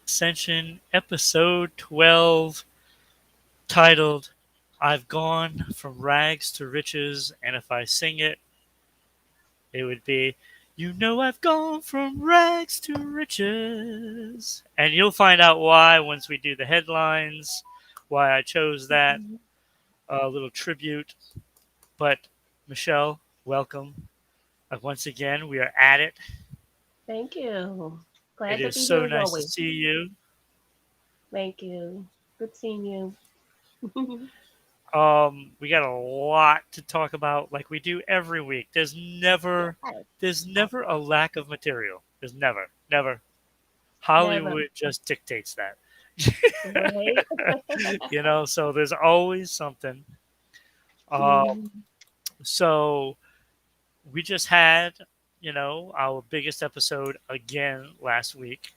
Ascension, episode 12, titled I've Gone From Rags to Riches, and if I sing it, it would be, You know I've gone from rags to riches. And you'll find out why once we do the headlines, why I chose that little tribute. But, Michelle, welcome. Once again, we are at it. Thank you. It Glad to is be here so as nice to always. see you. Thank you. Good seeing you. We got a lot to talk about, like we do every week. Yes. There's never a lack of material. There's never. Never. Hollywood just dictates that. Right? So there's always something. Um, Mhm. so we just had, our biggest episode again last week.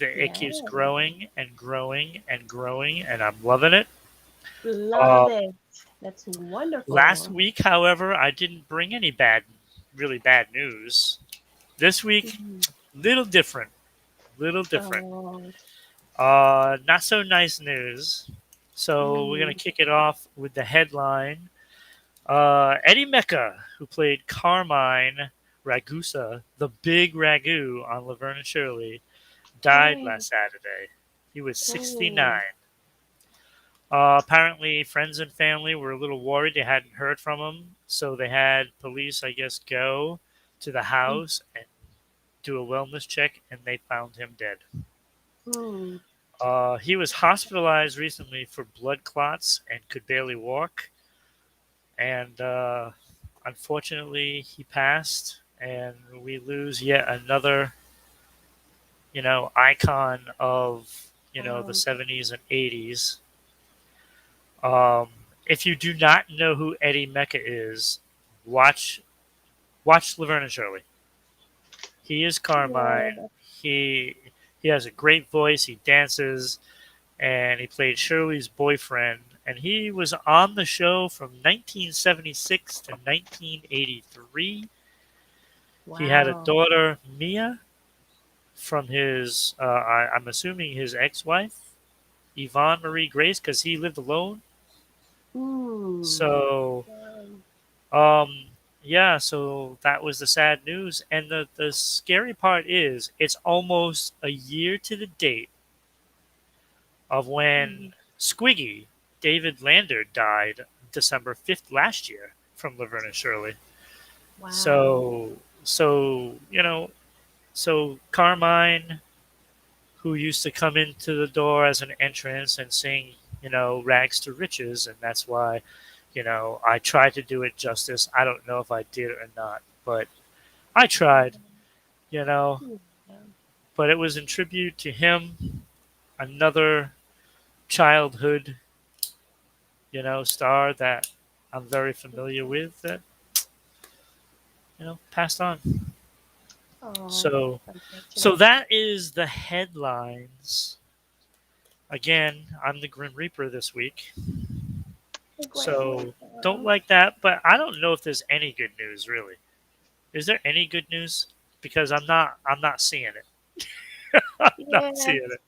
It Yeah. keeps growing and growing and growing, and I'm loving it. Love Um, it. That's Last wonderful. week, however, I didn't bring any really bad news. This week, Mhm. little different, little different. Oh. Not so nice news. So we're gonna Mm. kick it off with the headline. Eddie Mecca, who played Carmine Ragusa, the big ragu on Laverne and Shirley, died Right. last Saturday. He was Oh. 69. Apparently, friends and family were a little worried. They hadn't heard from him, so they had police, I guess, go to the house and do a wellness check, and they found him dead. Mm-hmm. He was hospitalized recently for blood clots and could barely walk, and unfortunately, he passed. And we lose yet another, icon of the Wow. '70s and '80s. Um, if you do not know who Eddie Mecca is, watch Laverne and Shirley. He is Carmine. Yeah. He he has a great voice. He dances, and he played Shirley's boyfriend. And he was on the show from 1976 to 1983. He had a Wow. daughter, Mia, from I'm assuming his ex-wife, Yvonne Marie Grace, because he lived alone. Mm. So Um, Um, yeah, so that was the sad news. And the scary part is it's almost a year to the date of when mhm. Squiggy, David Lander, died December 5th last year from Laverne and Shirley. Wow. So Carmine, who used to come into the door as an entrance and sing, Rags to Riches, and that's why, I tried to do it justice. I don't know if I did or not, but I tried, you know, Mm. Yeah. but it was in tribute to him, another childhood, star that I'm very familiar with that, passed on. Oh, So, that's so unfortunate. that is the headlines. Again, I'm the Grim Reaper this week. The Grand So don't Reaper. like that, but I don't know if there's any good news really. Is there any good news? Because I'm not seeing it. I'm not Yeah, seeing it.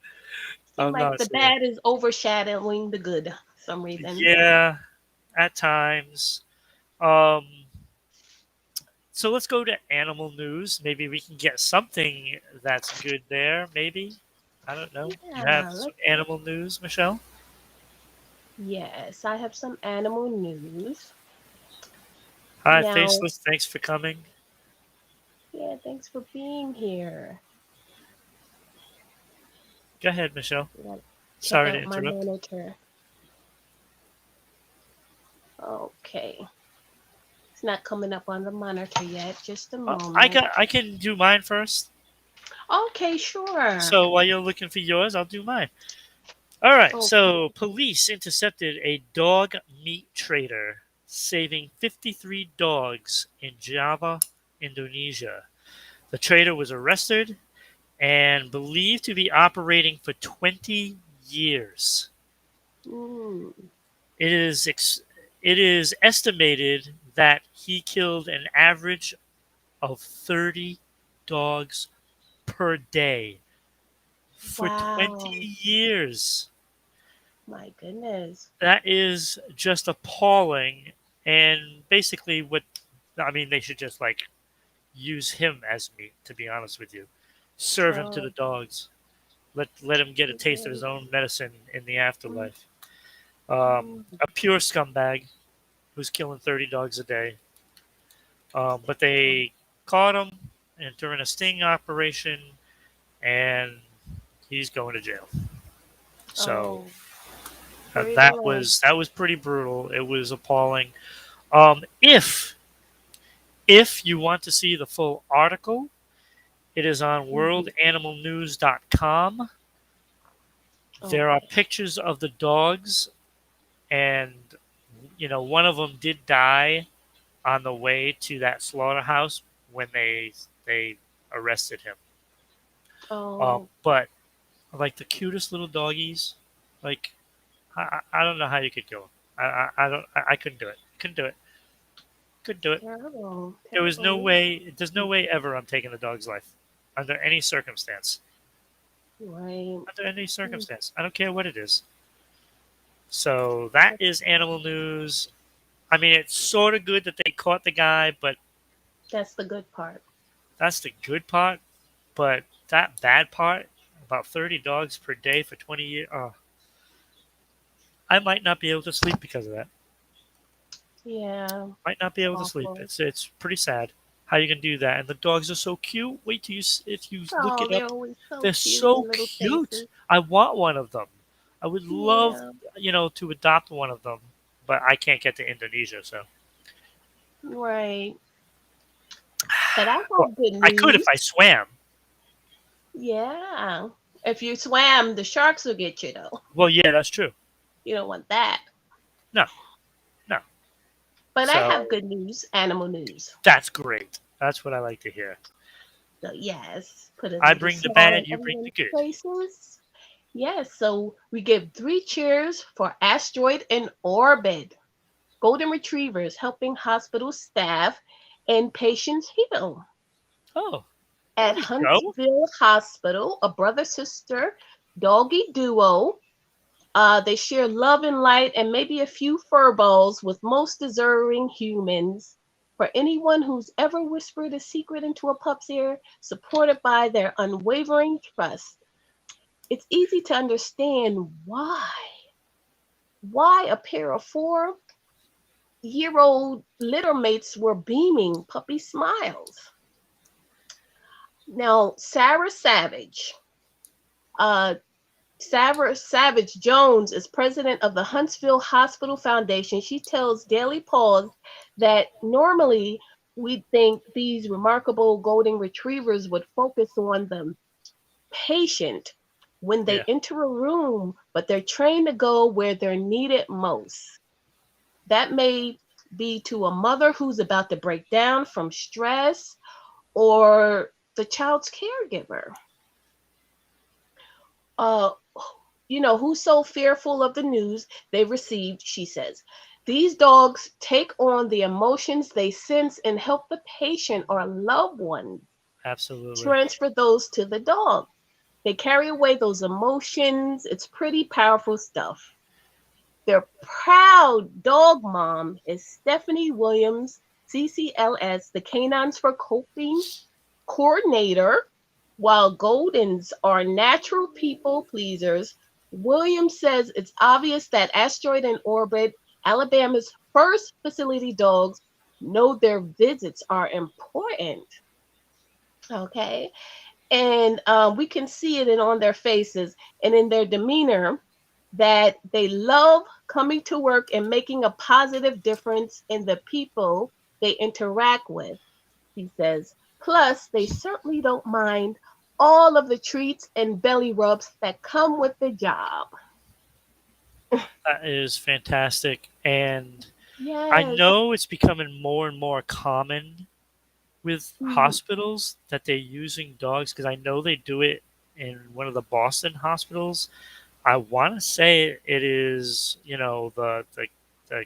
seem I'm like not the seeing it. bad is overshadowing the good for some reason. Yeah, at times. Um, so let's go to animal news. Maybe we can get something that's good there. Maybe I don't know. You have Yeah, some let's. animal news, Michelle? Yes, I have some animal news. Hi, Now, Faceless. Thanks for coming. yeah, thanks for being here. Go ahead, Michelle. I gotta check Sorry to out my interrupt. monitor. Okay, it's not coming up on the monitor yet. Just a moment. I can do mine first. Okay, sure. So while you're looking for yours, I'll do mine. All right. Okay. So police intercepted a dog meat trader, saving 53 dogs in Java, Indonesia. The trader was arrested and believed to be operating for 20 years. Mm, It is ex- it is estimated that he killed an average of 30 dogs per day. for Wow. 20 years. My goodness. That is just appalling. And basically, I mean, they should just like use him as meat, to be honest with you. Serve him to the Oh, dogs. Let him get a taste of his okay. own medicine in the Mm, afterlife. mm. A pure scumbag who's killing 30 dogs a day. But they caught him and during a sting operation, and he's going to jail. So Oh, buried alive. that was pretty brutal. It was appalling. If you want to see the full article, it is on Mhm. worldanimalnews.com. There are Okay. pictures of the dogs, and one of them did die on the way to that slaughterhouse when they arrested him. Oh, But like the cutest little doggies, like I don't know how you could kill them. I don't I couldn't do it. Couldn't do it. Couldn't do it. terrible. There was no Terrible. way. There's no way ever I'm taking the dog's life under any circumstance. Right. Under any Mm, circumstance. I don't care what it is. So that is animal news. I mean, it's sort of good that they caught the guy, but that's the good part. that's the good part. But that bad part, about 30 dogs per day for 20 years, oh, I might not be able to sleep because of that. Yeah. Might not be able to sleep. Awful. It's pretty sad how you can do that. And the dogs are so cute. Wait till if you look Oh, it they're up, always so they're cute so and little cute. faces. I want one of them. I would love, Yeah. to adopt one of them, but I can't get to Indonesia, so. Right. But I Well, have good I could if news. I swam. Yeah. If you swam, the sharks will get you though. Well, yeah, that's true. You don't want that. No, no. But I have So good news, animal news. that's great. That's what I like to hear. So yes, put a I little bring the smile bad, on you bring the everyone's good. faces. Yes, so we give 3 cheers for Asteroid in Orbit. Golden Retrievers helping hospital staff and patients heal. Oh, there At we go. Huntsville Hospital, a brother sister doggy duo. They share love and light and maybe a few fur balls with most deserving humans. For anyone who's ever whispered a secret into a pup's ear, supported by their unwavering trust, it's easy to understand why a pair of 4-year old littermates were beaming puppy smiles. Now, uh, Sarah Savage Jones is president of the Huntsville Hospital Foundation. She tells Daily Pause that normally we'd think these remarkable golden retrievers would focus on the patient when Yeah. they enter a room, but they're trained to go where they're needed most. That may be to a mother who's about to break down from stress or the child's caregiver. Uh, who's so fearful of the news they received, she says. These dogs take on the emotions they sense and help the patient or loved one Absolutely. transfer those to the dog. They carry away those emotions. It's pretty powerful stuff. Their proud dog mom is Stephanie Williams, CCLS, the Canines for Coping coordinator. While Goldens are natural people pleasers, Williams says it's obvious that Asteroid in Orbit, Alabama's first facility dogs, know their visits are important. Okay. And we can see it on their faces and in their demeanor that they love coming to work and making a positive difference in the people they interact with, he says. Plus, they certainly don't mind all of the treats and belly rubs that come with the job. That is fantastic. And I Yes. know it's becoming more and more common with Mhm. hospitals that they're using dogs because I know they do it in one of the Boston hospitals. I want to say it is, the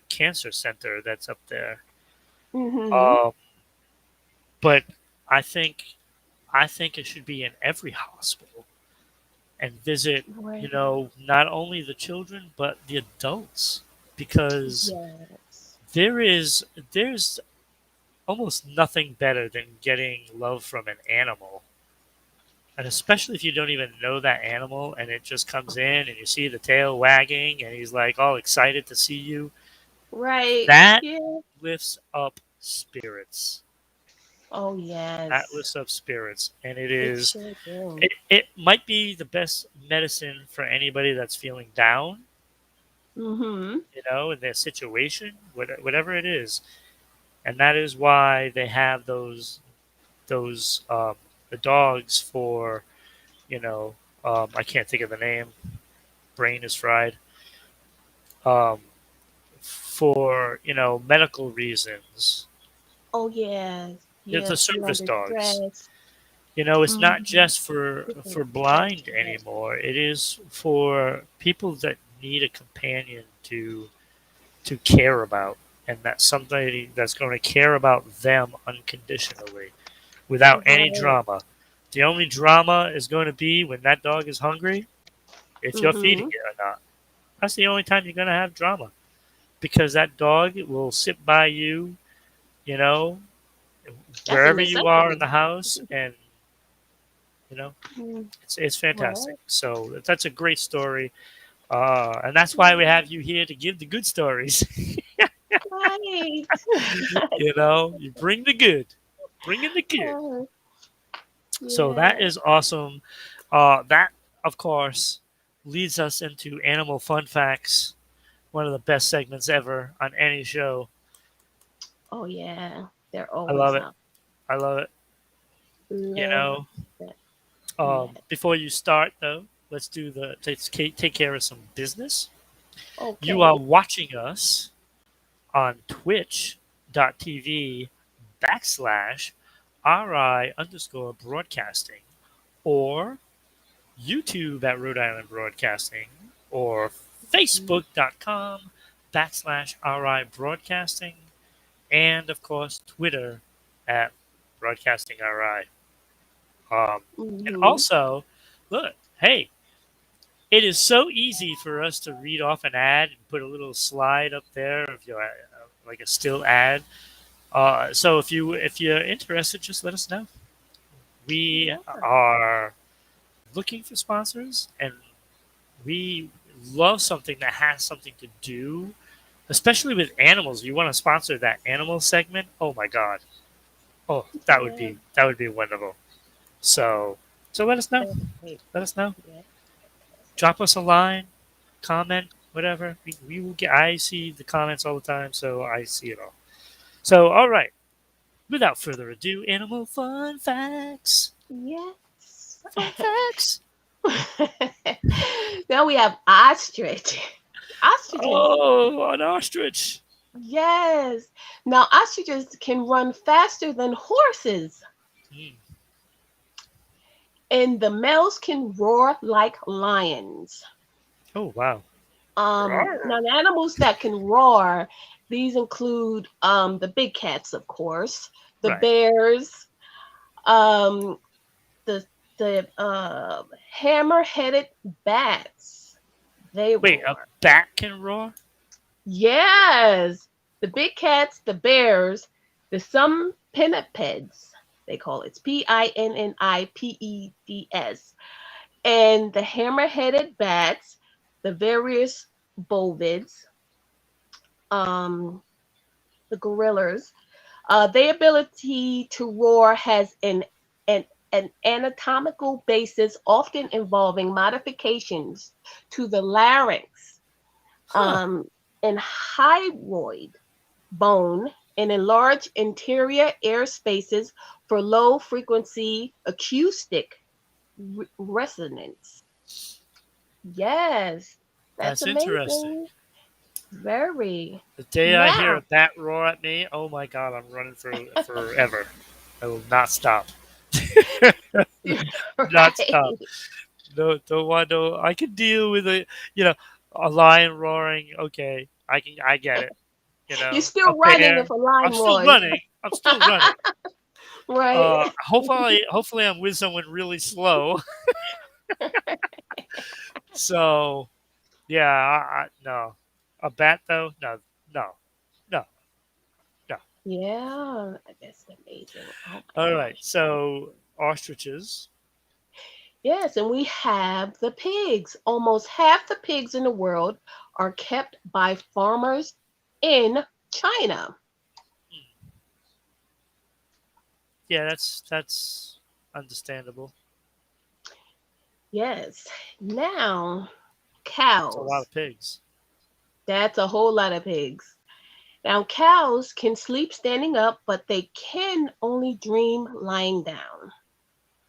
cancer center that's up there. Mhm. Um, but I think I think it should be in every hospital. and visit, Right. not only the children but the adults, because Yes. there's almost nothing better than getting love from an animal. And especially if you don't even know that animal and it just comes in and you see the tail wagging and he's like all excited to see you, Right. that Yeah. lifts up spirits. Oh That yes. lifts up spirits. And It sure do. it might be the best medicine for anybody that's feeling down, Mm-hmm. in their situation, whatever it is. And that is why they have those the dogs for, you know, I can't think of the name. Brain is fried. Um, for medical reasons. Oh yes. It's the Yes. You're service under dogs. stress. It's not Mm-hmm. just for Different for types blind of it. anymore. It is for people that need a companion to care about, and that somebody that's going to care about them unconditionally, without any Right. drama. The only drama is going to be when that dog is hungry, if you're feeding Mm-hmm. it or not. That's the only time you're going to have drama, because that dog will sit by you, you know, That's a wherever you are in necessity. the house, and you know, Mm, it's fantastic. right. So that's a great story, and that's why we have you here to give the good stories. Right. You bring the good, bring in the good. Oh, So that yeah. is awesome. That, of course, leads us into animal fun facts. One of the best segments ever on any show. Oh yeah. They're I love always it. up. I love it. You Love know, that. Mad. before you start though, let's take care of some business. You Okay. are watching us on twitch.tv /RI underscore broadcasting, or YouTube at Rhode Island Broadcasting, or Mhm. Facebook.com /RI Broadcasting, and of course Twitter at Broadcasting RI. And Mhm. also, look, hey, it is so easy for us to read off an ad and put a little slide up there of your like a still ad. So if you're interested, just let us know. We Yeah. are looking for sponsors, and we love something that has something to do, especially with animals. You want to sponsor that animal segment? Oh my god! Oh, Yeah. that would be wonderful. So let us know. That's great. Let us know. Yeah. Drop us a line, comment, whatever. We will get. I see the comments all the time, so I see it all. So all right. Without further ado, animal fun facts. Yes. Fun facts. Now we have ostrich. Ostriches. Oh, an ostrich. Yes. Now ostriches can run faster than horses, Mm. and the males can roar like lions. Oh wow. Now the animals that can roar, these include the big cats, of course, the Right. bears, um, the hammer-headed bats. They Wait, a roar. bat can roar? Yes, the big cats, the bears, the some pinnipeds. They call it pinnipeds, and the hammer-headed bats, the various bovids, um, the gorillas. Their ability to roar has an an anatomical basis, often involving modifications to the larynx, Huh. um, and hyoid bone, and enlarged interior air spaces for low frequency acoustic resonance. Yes, that's That's interesting. amazing. Very. The day I hear a Now, bat roar at me, oh my god, I'm running for forever. I will not stop. Not stop. right. No, don't want no. I can deal with you know, a lion roaring. Okay, I get it. You're A still running bear. if a lion I'm still roars. running. I'm still running. Right. Hopefully I'm with someone really slow. So yeah, no. A bat though? No, no, no, no. Yeah, that's amazing. Oh my All right. gosh. So ostriches. Yes, and we have the pigs. Almost half the pigs in the world are kept by farmers in China. Yeah, that's understandable. Yes. Now, It's a lot cows. of pigs. That's a whole lot of pigs. Now, cows can sleep standing up, but they can only dream lying down.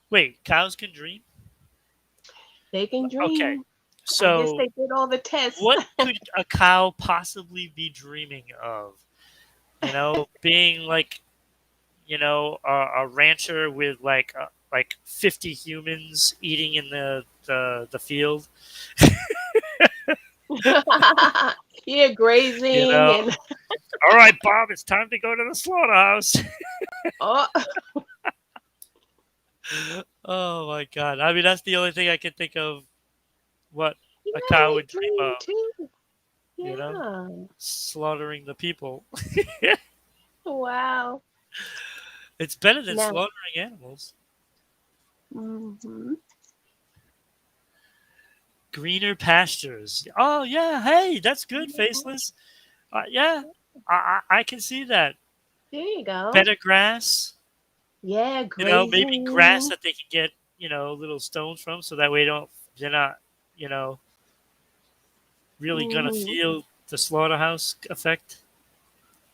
Wait, cows can dream? They can Okay. dream. I guess So they did all the tests. what could a cow possibly be dreaming of? Being like, a rancher with like 50 humans eating in the field. Yeah, You grazing know, and all right, Bob, it's time to go to the slaughterhouse. oh, Oh my God! I mean, that's the only thing I can think of. What a yeah, cow they would dream dream of, too. you know, Yeah. slaughtering the people. Wow. It's better than Now, slaughtering animals. hmm Greener pastures. Oh yeah, hey, that's good, faceless. Yeah, I can see that. there you go. Better grass. Yeah, Maybe grass grazing. that they can get little stones from, so that way they're not you know really gonna hmm feel the slaughterhouse effect,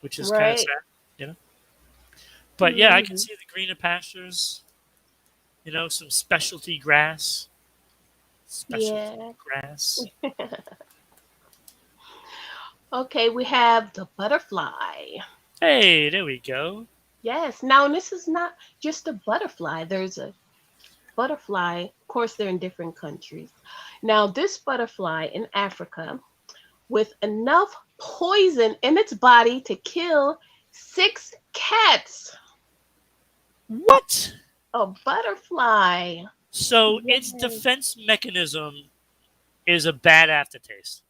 which is kind of Right. sad. You know. But yeah, I can hmm see the greener pastures. Some specialty grass. Specialty Yeah. grass. Okay, we have the butterfly. Hey, there we go. Yes. Now, this is not just a butterfly. There's a butterfly. Of course, they're in different countries. Now, this butterfly in Africa, with enough poison in its body to kill 6 cats. What? A butterfly. So its Yes. defense mechanism is a bad aftertaste,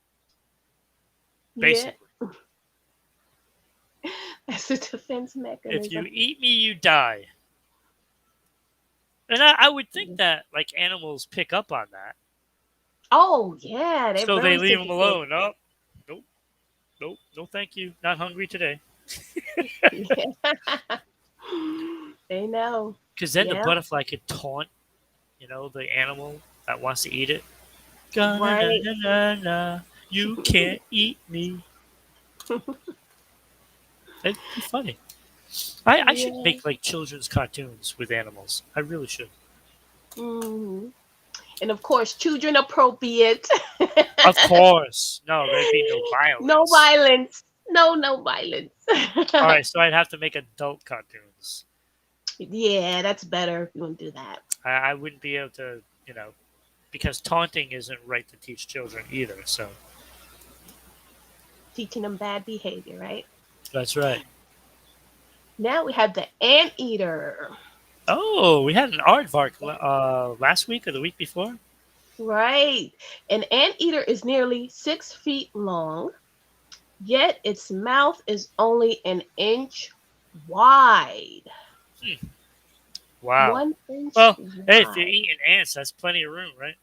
Yeah. basically. That's a defense If mechanism. you eat me, you die. And I would think that like animals pick up on that, Oh, yeah. They're so they very leave them sensitive. alone. Oh, nope, nope, no, thank you. Not hungry today. Yeah. They know. Because then the Yeah. butterfly could taunt, the animal that wants to eat it. Gonna na Right. na na na. You can't eat me. It'd be funny. I should Yeah. make like children's cartoons with animals. I really should. hmm And of course, children appropriate. Of course. No, there'd be no No violence. violence. No, no violence. All right, so I'd have to make adult cartoons. Yeah, that's better if you want to do that. I wouldn't be able to, because taunting isn't right to teach children either. So Teaching them bad behavior, right? that's right. Now we have the anteater. Oh, we had an aardvark last week or the week before. Right. An anteater is nearly 6 feet long, yet its mouth is only an inch wide. Hmm. Wow. 1 inch Well, hey, if you're wide. eating ants, that's plenty of room, right?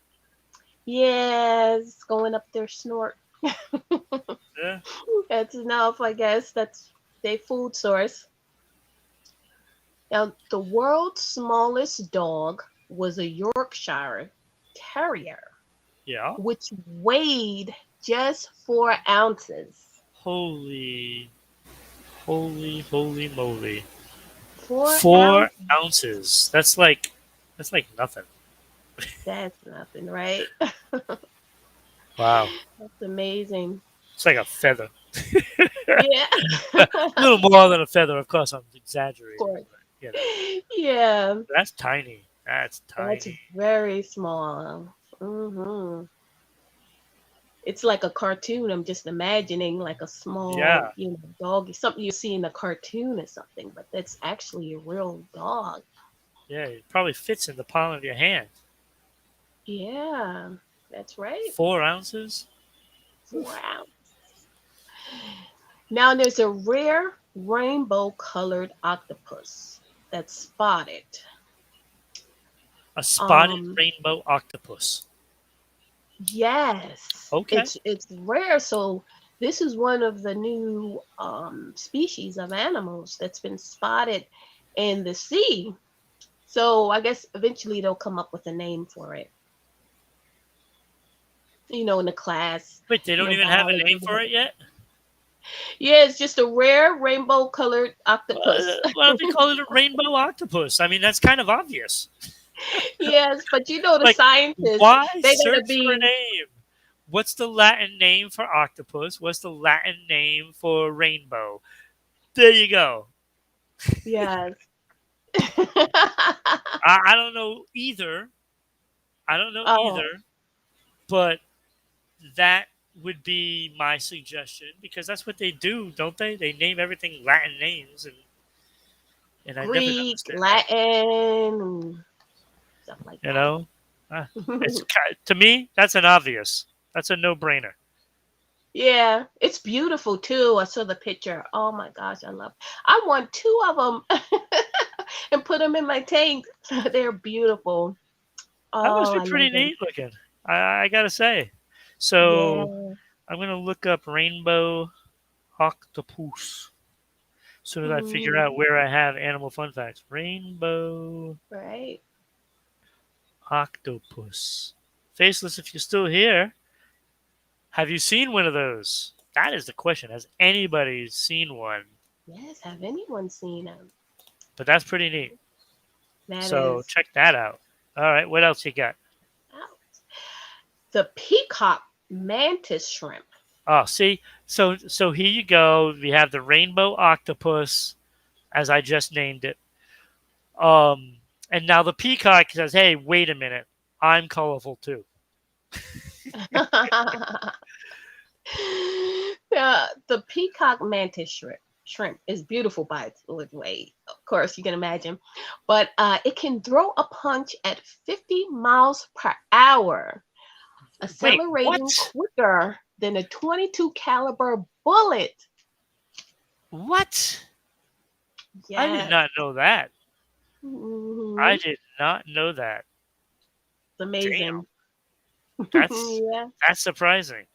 Yes, going up their snort. Yeah. That's enough, I guess. That's their food source. Now, the world's smallest dog was a Yorkshire Terrier, Yeah. which weighed just 4 ounces. Holy, holy moly! Four 4 ounces. ounces. That's like nothing. That's nothing, right? Wow. That's amazing. It's like a feather. Yeah. A Of little more than a feather, of course. I'm exaggerating, course. but Yeah. that's tiny. That's That's tiny. very small. hmm It's like a cartoon. I'm just imagining like a small, Yeah. dog, something you see in a cartoon or something, but that's actually a real dog. Yeah. It probably fits in the palm of your hand. Yeah. That's right. 4 ounces? 4 ounces. Now there's a rare rainbow-colored octopus that's spotted. A spotted Um, rainbow octopus. yes, Okay. it's rare. So this is one of the new species of animals that's been spotted in the sea. So I guess eventually they'll come up with a name for it. In the class, Wait, they don't even have a biology. name for it yet? Yeah, it's just a rare rainbow-colored octopus. Why don't they call it a rainbow octopus? I mean, that's kind of obvious. Yes, but the Like, scientists, why they gotta search for a be, name? What's the Latin name for octopus? What's the Latin name for rainbow? There you go. yes. I don't know either. I don't know Oh, either, but that would be my suggestion because that's what they do, don't they? They name everything Latin names, and I never Greek, understand that. Latin, stuff like You that. know, it's to me that's an obvious. That's a no-brainer. Yeah, it's beautiful too. I saw the picture. Oh my gosh, I want two of them and put them in my tank. They're beautiful. That must Oh, be I pretty love them. neat looking. I gotta say. So Yeah. I'm gonna look up rainbow octopus as soon as I figure out Mhm. where I have animal fun facts. Rainbow Right. octopus. Faceless, if you're still here, have you seen one of those? That is the question. Has anybody seen one? Yes. Have anyone seen them? But that's pretty neat. That So is. check that out. All right, what else you got? Wow. The peacock mantis shrimp. Oh, see, so here you go. We have the rainbow octopus, as I just named it. And now the peacock says, "Hey, wait a minute, I'm colorful too." The peacock mantis shrimp is beautiful by its way. Of course, you can imagine, but it can throw a punch at 50 miles per hour, Wait, what? accelerating quicker than a 22 caliber bullet. What? I did Yes. not know that. I Hmm. did not know that. It's Damn, amazing. that's Yeah, that's surprising.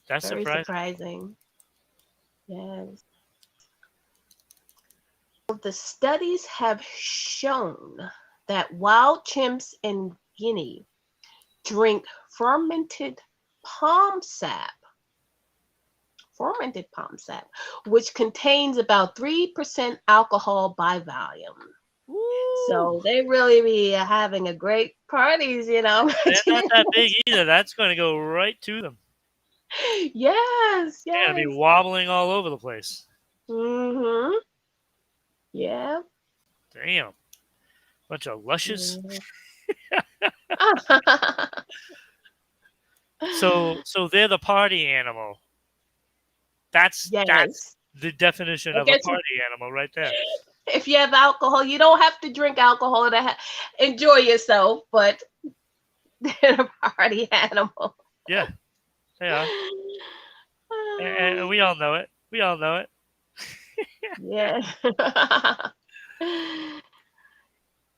That's very surprising. surprising. Yes. The studies have shown that wild chimps in Guinea drink palm sap, fermented palm sap, which contains about 3% alcohol by volume. Woo! So they really be having a great parties. They're not that big either. That's going to go right to them. Yes, They're going to be yes. wobbling all over the place. Mhm. Yeah. Damn, bunch of lushes. Yeah. So they're the party animal. That's Yes. the definition I of a guess party animal right there. if you have alcohol, you don't have to drink alcohol to enjoy yourself, but they're a party animal. Yeah, they are, and we all know it. We all know it. Yeah.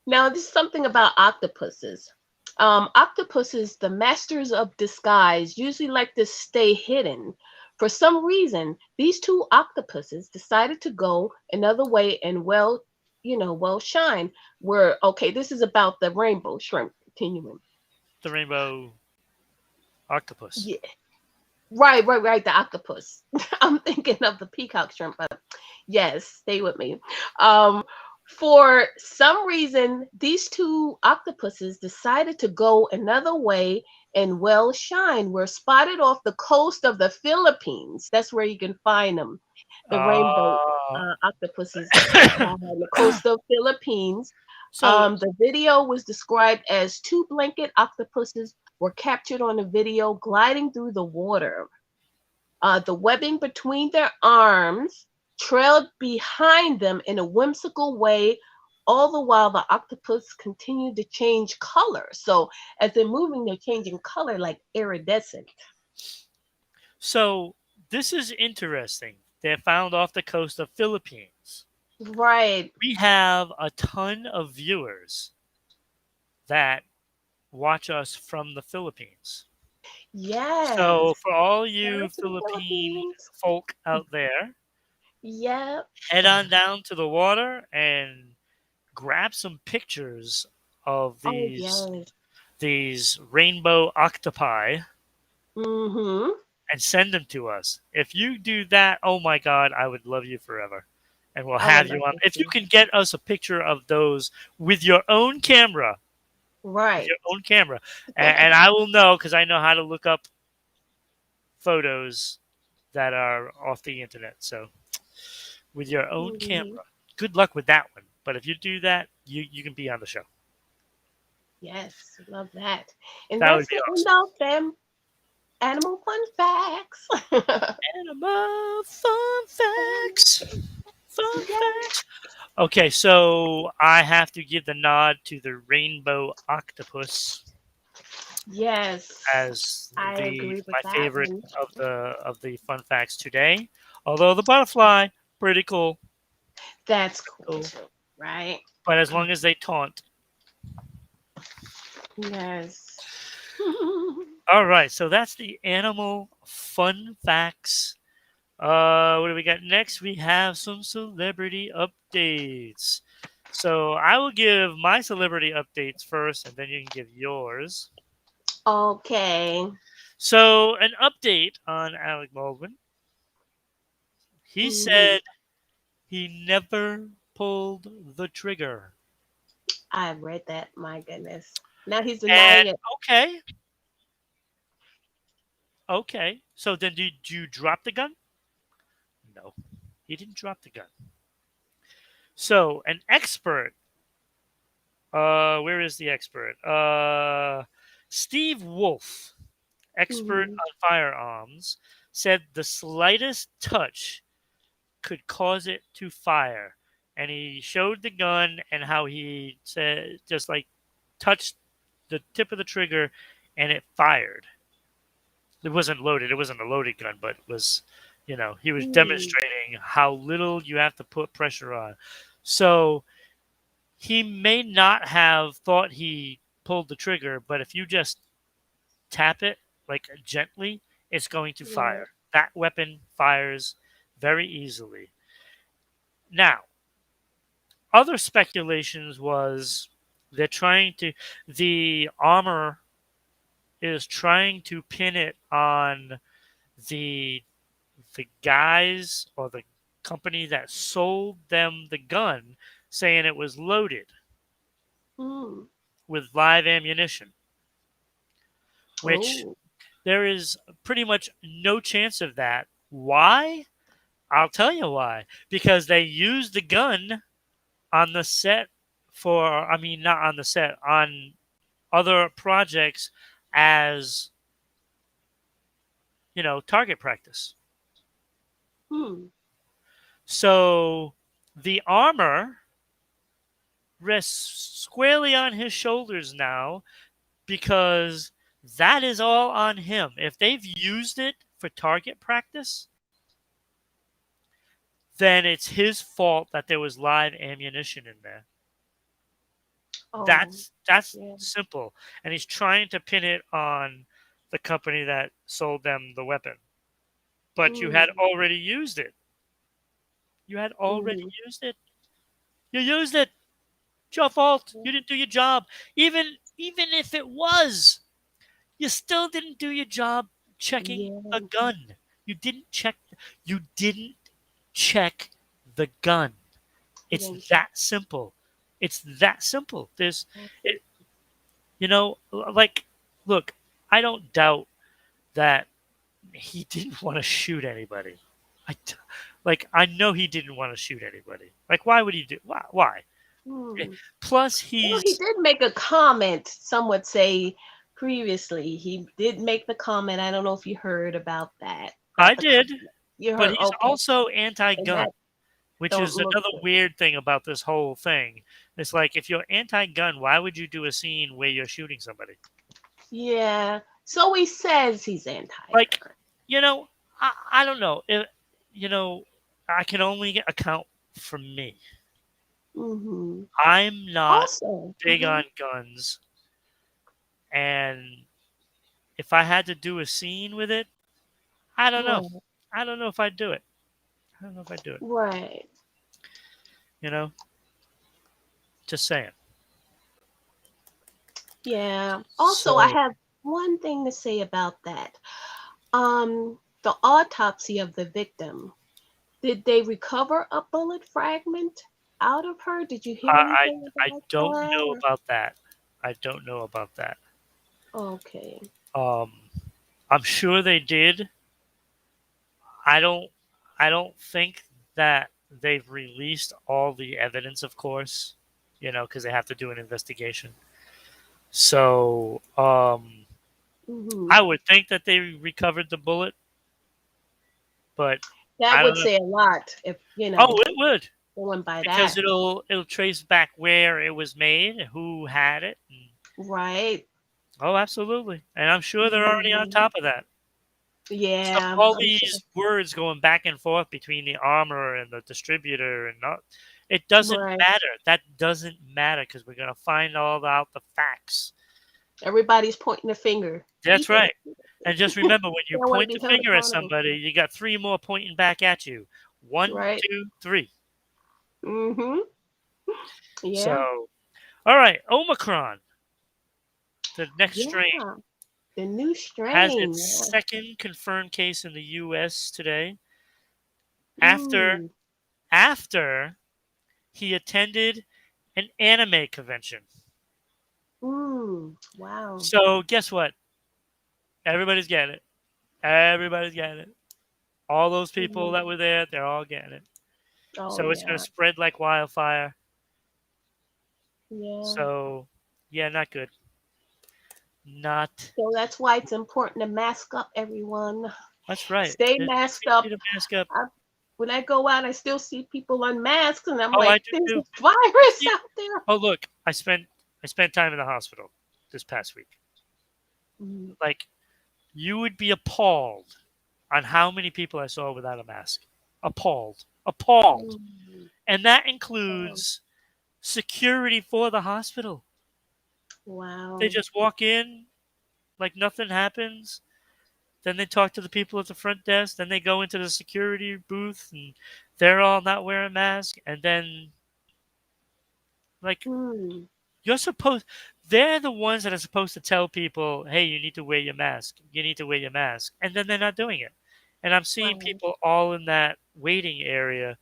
Now, this is something about octopuses. Octopuses, the masters of disguise, usually like to stay hidden. For some reason, these two octopuses decided to go another way and well shine. Where okay, this is about the rainbow shrimp continuum. The rainbow octopus. Yeah, right. The octopus. I'm thinking of the peacock shrimp, but yes, stay with me. For some reason, these two octopuses decided to go another way and well shine. Were spotted off the coast of the Philippines. That's where you can find them. The rainbow Uh, octopuses on the coast of Philippines. so The video was described as two blanket octopuses were captured on a video gliding through the water. The webbing between their arms trailed behind them in a whimsical way All the while, the octopus continued to change color. So as they're moving, they're changing color like iridescent. So this is interesting. They're found off the coast of Philippines. Right. We have a ton of viewers that watch us from the Philippines. Yes. So for all Shout you out to the Philippine Philippines. folk out there, Yep. head on down to the water and grab some pictures of Oh, these yes. these rainbow octopi Mm-hmm. and send them to us. If you do that, oh my God, I would love you forever. And we'll I would have you love on. to If you see. can get us a picture of those with your own camera, with Right. your own camera, and I will know because I know how to look up photos that are off the internet. So with your own Hmm. camera, good luck with that one. But if you do that, you can be on the show. Yes, love that. And That would that's be the end awesome. of them animal fun facts. Animal fun facts. Fun Yes. facts. Okay, so I have to give the nod to the rainbow octopus Yes, as I the agree with my that favorite one. of the fun facts today. Although the butterfly, pretty cool, That's cool cool. too, right? But as long as they taunt. Yes. All right, so that's the animal fun facts. What do we got next? We have some celebrity updates. So I will give my celebrity updates first, and then you can give yours. Okay. So an update on Alec Baldwin. He Mhm. said he never pulled the trigger. I read that. My goodness. Now he's And denying it. okay, okay. So then did you drop the gun? No, he didn't drop the gun. So an expert, where is the expert? Steve Wolf, expert Mhm. on firearms, said the slightest touch could cause it to fire. And he showed the gun and how he said just like touched the tip of the trigger and it fired. It wasn't loaded. It wasn't a loaded gun, but it was, he was Mm. demonstrating how little you have to put pressure on. So he may not have thought he pulled the trigger, but if you just tap it like gently, it's going to Right. fire. That weapon fires very easily. Now, other speculations was they're trying to the armor is trying to pin it on the the guys or the company that sold them the gun, saying it was loaded Mm. with live ammunition, which Oh. there is pretty much no chance of that. Why? I'll tell you why. Because they used the gun on the set I mean, not on the set, on other projects as, target practice. Hmm. So the armor rests squarely on his shoulders now because that is all on him. If they've used it for target practice, then it's his fault that there was live ammunition in there. Oh. That's Yeah. simple. And he's trying to pin it on the company that sold them the weapon. But you had Mm. already used it. You had already Mhm. used it. You used it. It's your fault. You didn't do your job. Even if it was, you still didn't do your job checking the Yeah. gun. You didn't check the gun. He It's didn't check. that simple. It's that simple. That's It, like, look, I don't doubt that he didn't want to shoot anybody. I, d- I know he didn't want to shoot anybody. Like, why would he do? Why? Eh, Hmm. Plus, Well, he he's. did make a comment. Some would say previously he did make the comment. I don't know if you heard about that. I About the did, comment. You but heard? he's Okay. also And anti-gun. that. which Don't is look another good. weird thing about this whole thing. It's like if you're anti-gun, why would you do a scene where you're shooting somebody? Yeah. So he says he's Like, anti-gun. you know, I don't know. You know, I can only account for me. Hmm. I'm not Also, big on guns, and if I had to do a scene with it, I don't know. right, I don't know if I'd do it. I don't know if I'd do it. right. You know, just saying. Yeah. Also, I So have one thing to say about that. The autopsy of the victim. Did they recover a bullet fragment out of her? Did you hear I anything I about don't know that? about that. I don't know about that. Okay. Um, I'm sure they did. I don't. I don't think that they've released all the evidence, of course. You know, because they have to do an investigation. So, Hmm. I would think that they recovered the bullet, but That I would don't know. say a lot if, Oh, it would, going by because that. it'll trace back where it was made, who had it. And, Right. oh, absolutely, and I'm sure they're already on Hmm. top of that. So Yeah, all I'm sure. these words going back and forth between the armorer and the distributor, and not, it doesn't Right. matter. That doesn't matter because we're gonna find all out the facts. Everybody's pointing the finger. He That's did right. it. And just remember, when They you don't want to point be the held finger at accountable. somebody, you got three more pointing back at you. One, Right. two, three. Hmm. Yeah. So, all right, Omicron, the next strain, Yeah. The new has strain. its Yeah. second confirmed case in the U.S. today. After Mm. after he attended an anime convention. Mm. Wow. So guess what? Everybody's getting it. Everybody's getting it. All those people Mhm. that were there, they're all getting it. Oh So it's going to yeah. spread like wildfire. Yeah. So, yeah, not good. Not. So that's why it's important to mask up, everyone. That's right. Stay It's masked easy up. to mask up. I, when I go out, I still see people unmasked, and I'm Oh, I like, do there's a too. virus See? out there. Oh, look, I spent time in the hospital this past week. Mm. Like, you would be appalled on how many people I saw without a mask. Appalled. Appalled. Mm. And that Wow. includes security for the hospital. They Wow. just walk in like nothing happens. Then they talk to the people at the front desk. Then they go into the security booth and they're all not wearing masks. And then, like, Mm. you're supposed, they're the ones that are supposed to tell people, hey, you need to wear your mask. You need to wear your mask. And then they're not doing it. And I'm seeing Right. people all in that waiting area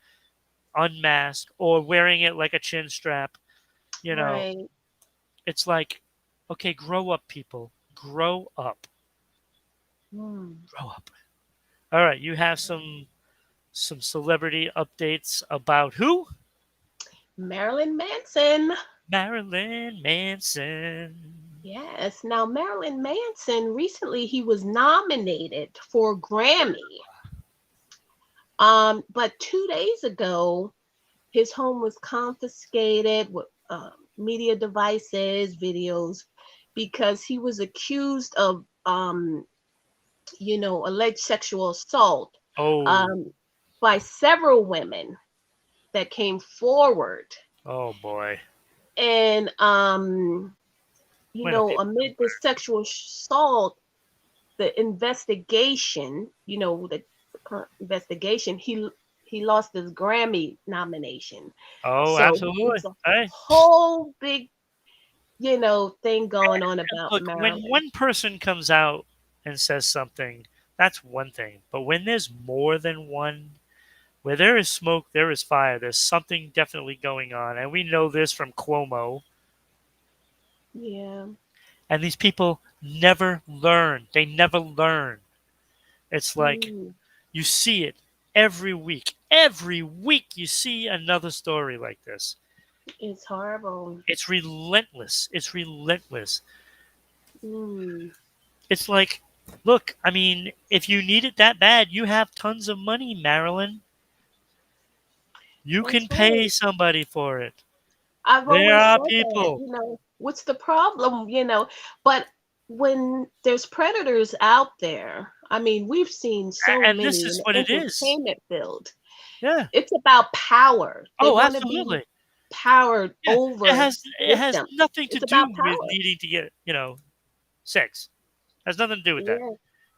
unmasked or wearing it like a chin strap. You know, Right. it's like, okay, grow up, people. Grow up. Mm. Grow up. All right, you have some celebrity updates about who? Marilyn Manson. Marilyn Manson. Yes. Now, Marilyn Manson, recently he was nominated for a Grammy. But 2 days ago, his home was confiscated with media devices, videos, because he was accused of, alleged sexual assault Oh, um, by several women that came forward. oh boy. And, When are people gonna amid the sexual assault, the investigation, the current investigation, he lost his Grammy nomination. Oh, So absolutely. there's a Hey, whole big, thing going on and about look, when Maryland. one person comes out and says something, that's one thing. But when there's more than one, where there is smoke, there is fire. There's something definitely going on, and we know this from Cuomo. Yeah. And these people never learn. They never learn. It's like Mm, you see it every week. Every week you see another story like this. it's horrible. It's relentless. It's relentless. Mm, It's like, look, I mean, if you need it that bad, you have tons of money, Marilyn. You can That's pay right. somebody for it. I've There always are said that, people. what's the problem, But when there's predators out there, I mean, we've seen so And this many in is the what it is. entertainment field. Yeah. It's about power. They Oh, want to be absolutely. powered Yeah. over It has victims. nothing to It's do about with power. needing to get, sex. Has nothing to do with that. Yeah.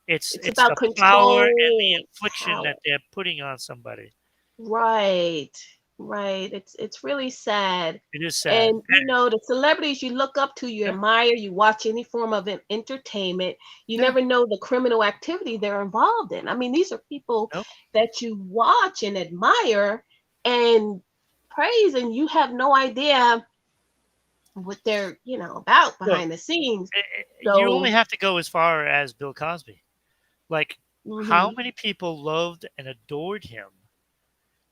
It's It's about the power and the control, infliction power. that they're putting on somebody. Right. Right. It's really sad. It is sad. And the celebrities you look up to, you Yeah. admire, you watch any form of entertainment, you Yeah. never know the criminal activity they're involved in. I mean, these are people Nope. that you watch and admire and praise, and you have no idea what they're, about Look, behind the scenes. you only So, have to go as far as Bill Cosby. Like, how hmm, many people loved and adored him,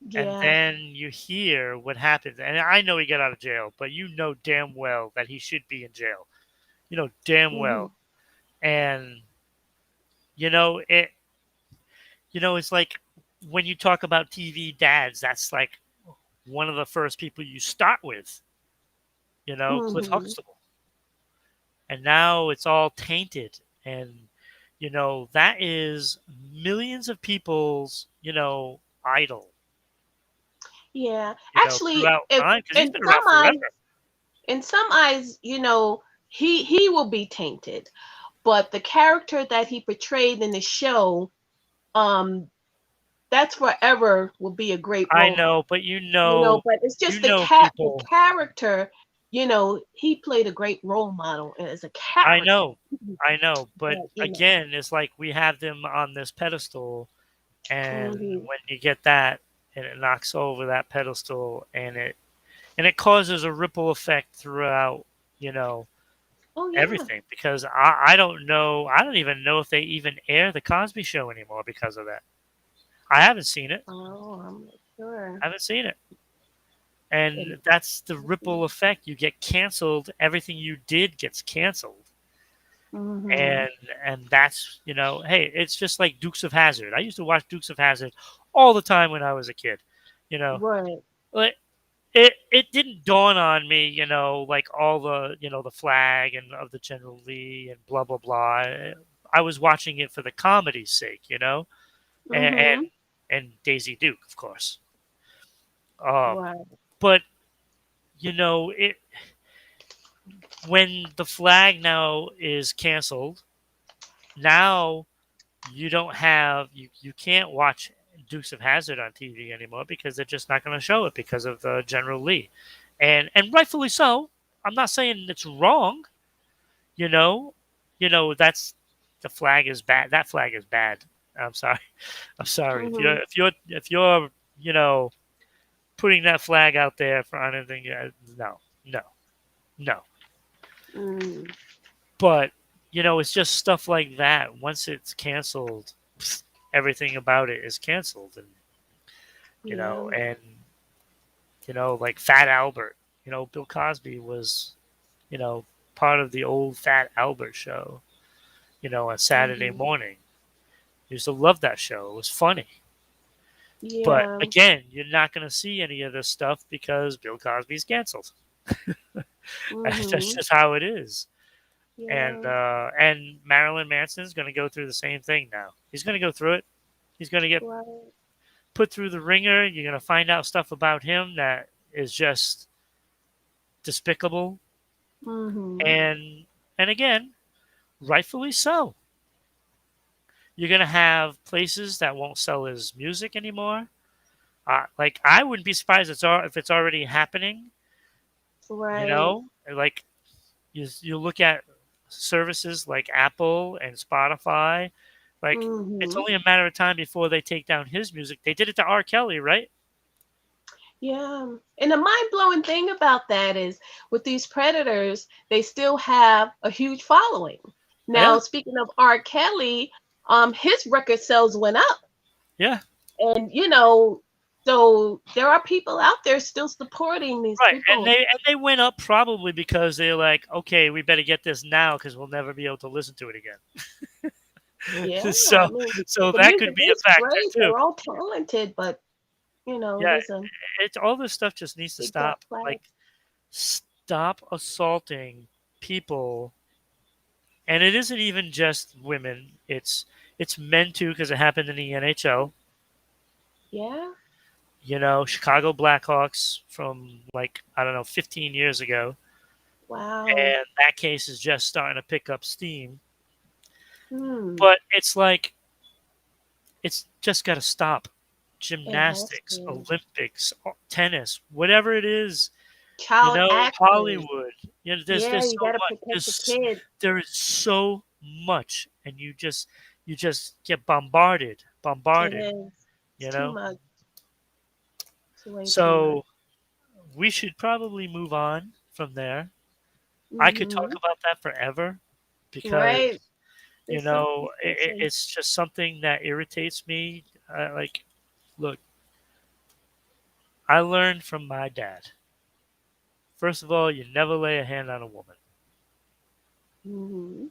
and yeah, then you hear what happened. And I know he got out of jail, but you know damn well that he should be in jail. You know damn hmm, well. And you know it. It's like when you talk about TV dads, that's like one of the first people you start with. Cliff hmm, Huxtable, and now it's all tainted, and that is millions of people's idol. yeah. Actually, Throughout if time because he's in been some around eyes, forever. he will be tainted, but the character that he portrayed in the show, um, that's forever will be a great I role model. know, but But it's you just know the people. character. He played a great role model as a I character. know, I know, but But again, it's like we have them on this pedestal, and mhm. when you get that, and it knocks over that pedestal, and it causes a ripple effect throughout, you know, Oh yeah. everything. Because I don't know, I don't even know if they even air the Cosby Show anymore because of that. I haven't seen it. Oh, I'm not sure. I haven't seen it. It, And that's the ripple effect. You get canceled. Everything you did gets canceled. mm-hmm. And that's hey, it's just like Dukes of Hazzard. I used to watch Dukes of Hazzard all the time when I was a kid. You know, Right. Like, it didn't dawn on me. Like all the the flag and of the General Lee and blah blah blah. I was watching it for the comedy's sake. And and, Mm-hmm. and Daisy Duke, of course. Um, Right. but it when the flag now is canceled, now you can't watch Dukes of Hazzard on TV anymore because they're just not going to show it because of General Lee, and rightfully so. I'm not saying it's wrong. You know, that's the flag is bad. That flag is bad. I'm sorry. I'm sorry. Mm-hmm. If you're putting that flag out there for anything, no, no, no. Mm. But it's just stuff like that. Once it's canceled, everything about it is canceled, and you know, Yeah. and like Fat Albert. Bill Cosby was you know part of the old Fat Albert show. On Saturday Mm-hmm. morning. I used to love that show. It was funny. But Yeah. again, you're not going to see any of this stuff because Bill Cosby's canceled. That's Mm-hmm. just how it is. Yeah. And Marilyn Manson's going to go through the same thing now. He's going to go through it. He's going to get Right. put through the ringer. You're going to find out stuff about him that is just despicable. Mm-hmm. And again, rightfully so. You're going to have places that won't sell his music anymore. Like I wouldn't be surprised if it's already happening. Right. Like you look at services like Apple and Spotify. Like it's Mm-hmm. only a matter of time before they take down his music. They did it to R. Kelly, right? Yeah. And the mind blowing thing about that is with these predators, they still have a huge following. Yeah, Now, speaking of R. Kelly, his record sales went up. yeah, And so there are people out there still supporting these right. And people. they went up probably because they're like, okay, we better get this now because we'll never be able to listen to it again. Yeah, I so mean, so the that music could be is a factor great. too. They're all talented, but Yeah, there's a it's all this stuff just needs to big black stop. flag. Like, stop assaulting people, and it isn't even just women. It's men too, because it happened in the NHL. Yeah. Chicago Blackhawks from, like, I don't know, 15 years ago, Wow. and that case is just starting to pick up steam. Hmm. But it's like, it's just got to stop. It has Gymnastics, to. Olympics, tennis, whatever it is, Child actors. Hollywood. Yeah, There's you so got to much. protect the kids. There is so much, and you just get bombarded. It is. It's You too know. much. It's way too much. So we should probably move on from there. I could talk Hmm. about that forever because Right. There's so much discussion. it's just something that irritates me. Like, look, I learned from my dad. First of all, you never lay a hand on a woman. Hmm.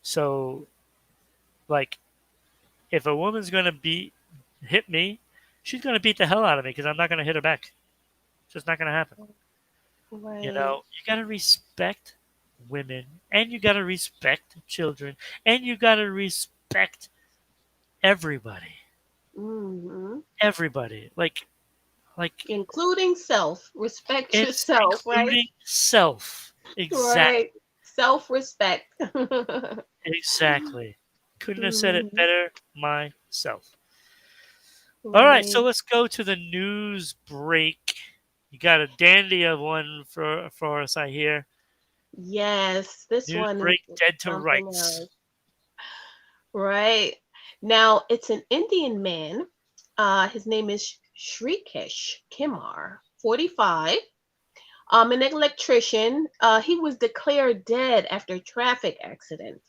So, like, if a woman's gonna hit me, she's gonna beat the hell out of me because I'm not gonna hit her back. It's just not gonna happen. Right. You gotta respect women, and you gotta respect children, and you gotta respect everybody. Hmm. Everybody. Like Including self. Respect it's yourself, right? including self. Right. Exactly. Self respect. Exactly. Couldn't have said it Hmm. better myself. All right, so Right. let's go to the news break. You got a dandy of one for us, I hear. Yes, this News one is break, dead to something rights. else. Right. Now, it's an Indian man. His name is Shrikesh Kimar, 45. An electrician. He was declared dead after a traffic accident.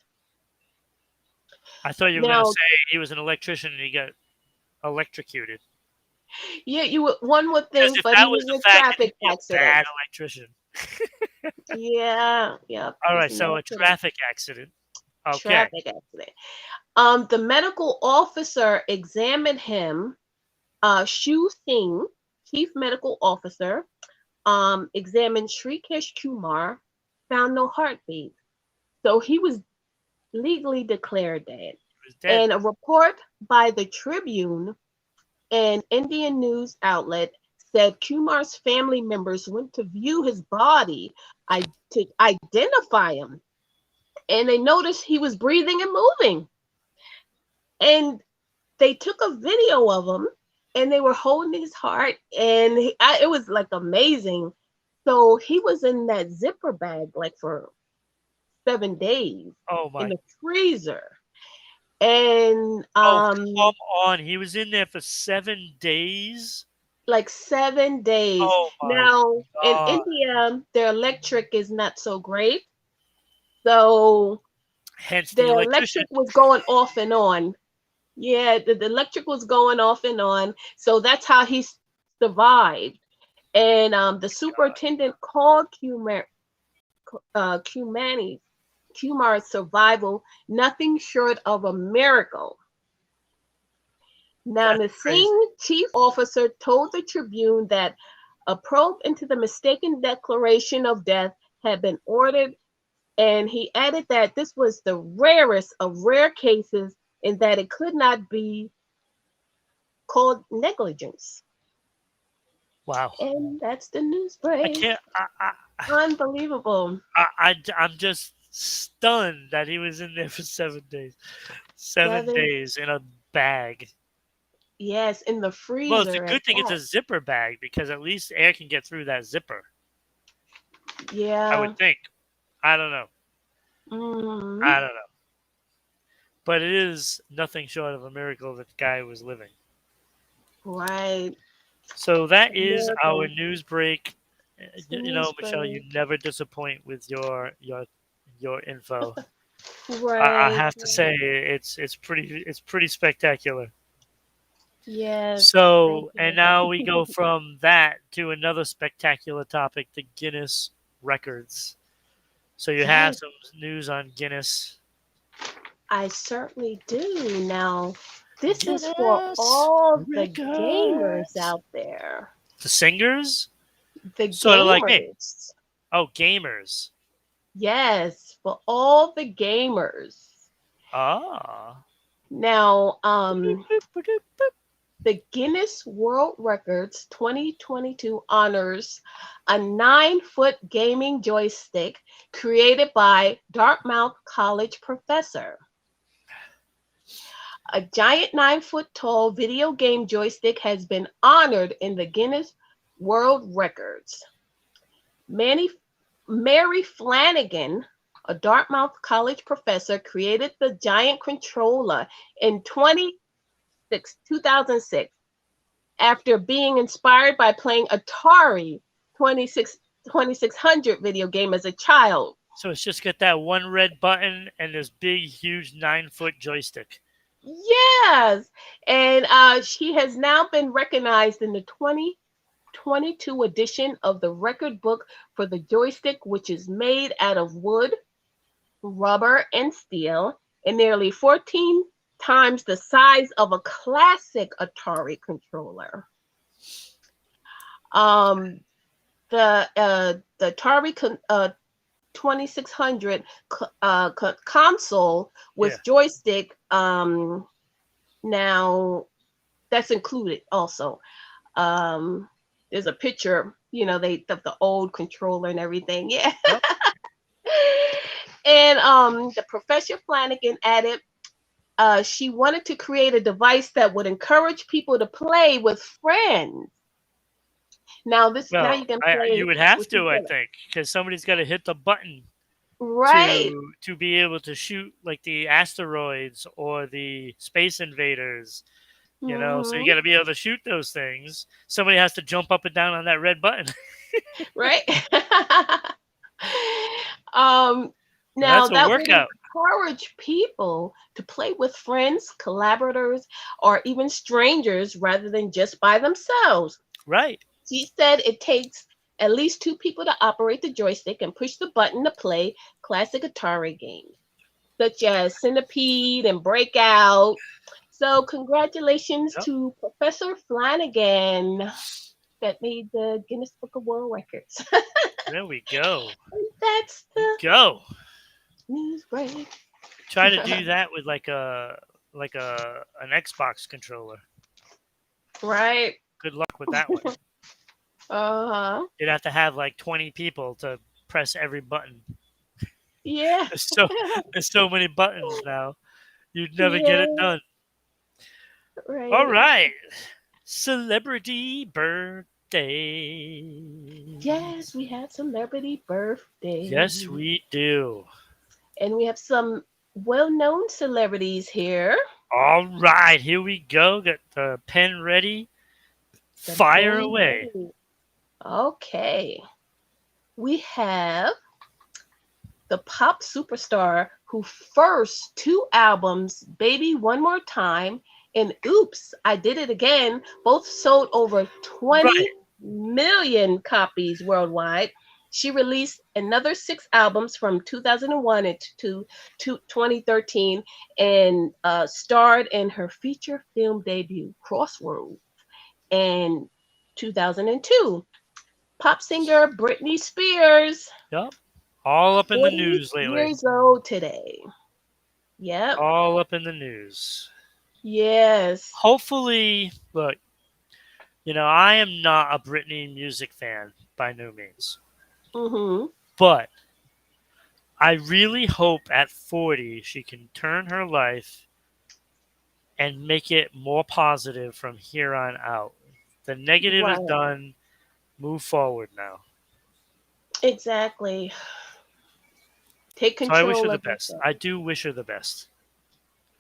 I thought you were going to Now, say he was an electrician and he got electrocuted. yeah, one would Because think, if but that he was was the in a fact, then traffic he'd be a accident. bad electrician. Yeah, yep, All was right, in an so a accident. traffic accident. Okay. Traffic accident. The medical officer examined him. Shu Singh, chief medical officer, examined Shrikesh Kumar, found no heartbeat. So he was legally declared dead. He was dead. And a report by the Tribune, an Indian news outlet, said Kumar's family members went to view his body to identify him, and they noticed he was breathing and moving. And they took a video of him, and they were holding his heart, and it was like amazing. So he was in that zipper bag like for 7 days Oh, in my. the freezer. And Oh, come on. He was in there for 7 days? like 7 days. Oh, my Now in God. India, their electric is not so great. So Hence the the electrician. electric was going off and on. Yeah, the electric was going off and on. So that's how he survived. And the superintendent called Kumar's survival nothing short of a miracle. Now, That's the crazy. Singh chief officer told the Tribune that a probe into the mistaken declaration of death had been ordered, and he added that this was the rarest of rare cases and that it could not be called negligence. Wow. And that's the news I break. can't. Unbelievable. I'm just stunned that he was in there for 7 days. Seven 7, days in a bag. yes, in the Well, it's a freezer at good thing it's that. a zipper bag because at least air can get through that zipper. I would Yeah. think. I don't know. Hmm. I don't know. But it is nothing short of a miracle that the guy was living. Right. So that is our Miracle. news break. It's the news Michelle, you break. never disappoint with your info. I Right. have to say it's pretty spectacular. Yes. Thank So, and now we you. go from that to another spectacular topic, the Guinness Records. So you have Yes, some news on Guinness. I certainly do. Now, This is for Guinness all the gamers Records. out there. The singers? The Sort of like me. gamers. Oh, gamers. Yes, for all the gamers. Ah. Now, Boop, boop, boop, boop. the Guinness World Records 2022 honors a 9-foot gaming joystick created by Dartmouth College professor. A giant 9-foot tall video game joystick has been honored in the Guinness World Records. Mary Flanagan, a Dartmouth College professor, created the giant controller in 2006 after being inspired by playing Atari 2600 video game as a child. So it's just got that one red button and this big, huge 9-foot joystick. Yes, and she has now been recognized in the 2022 edition of the record book for the joystick, which is made out of wood, rubber, and steel, and nearly 14 times the size of a classic Atari controller. The Atari 2600 console with joystick, now that's included also. There's a picture, of the old controller and everything. Yeah. Yep. And the Professor Flanagan added, she wanted to create a device that would encourage people to play with friends. Now now you can play. You would have to, I think, because somebody's got to hit the button, right, to be able to shoot like the asteroids or the space invaders. So you got to be able to shoot those things. Somebody has to jump up and down on that red button. Right. Now that would encourage people to play with friends, collaborators, or even strangers rather than just by themselves. Right. She said it takes at least 2 people to operate the joystick and push the button to play classic Atari games, such as Centipede and Breakout. So congratulations to Professor Flanagan that made the Guinness Book of World Records. There we go. And that's the news break. Try to do that with an Xbox controller. Right. Good luck with that one. You'd have to have like 20 people to press every button. Yeah. There's so many buttons now. You'd never get it done. Right. All right. Celebrity birthday. Yes, we have celebrity birthday. Yes, we do. And we have some well-known celebrities here. All right, here we go. Got the pen ready. Fire away. Okay. We have the pop superstar who first 2 albums, Baby One More Time and Oops, I Did It Again, both sold over 20 million copies worldwide. She released another 6 albums from 2001 to 2013 and starred in her feature film debut, Crossroads, in 2002. Pop singer Britney Spears. Yep. All up in the news lately. Years old today. Yep. All up in the news. Yes. Hopefully, look, I am not a Britney music fan by no means. Mm-hmm. But I really hope at 40 she can turn her life and make it more positive from here on out. The negative is done. Move forward now. Exactly. Take control. So I wish her the best. I do wish her the best.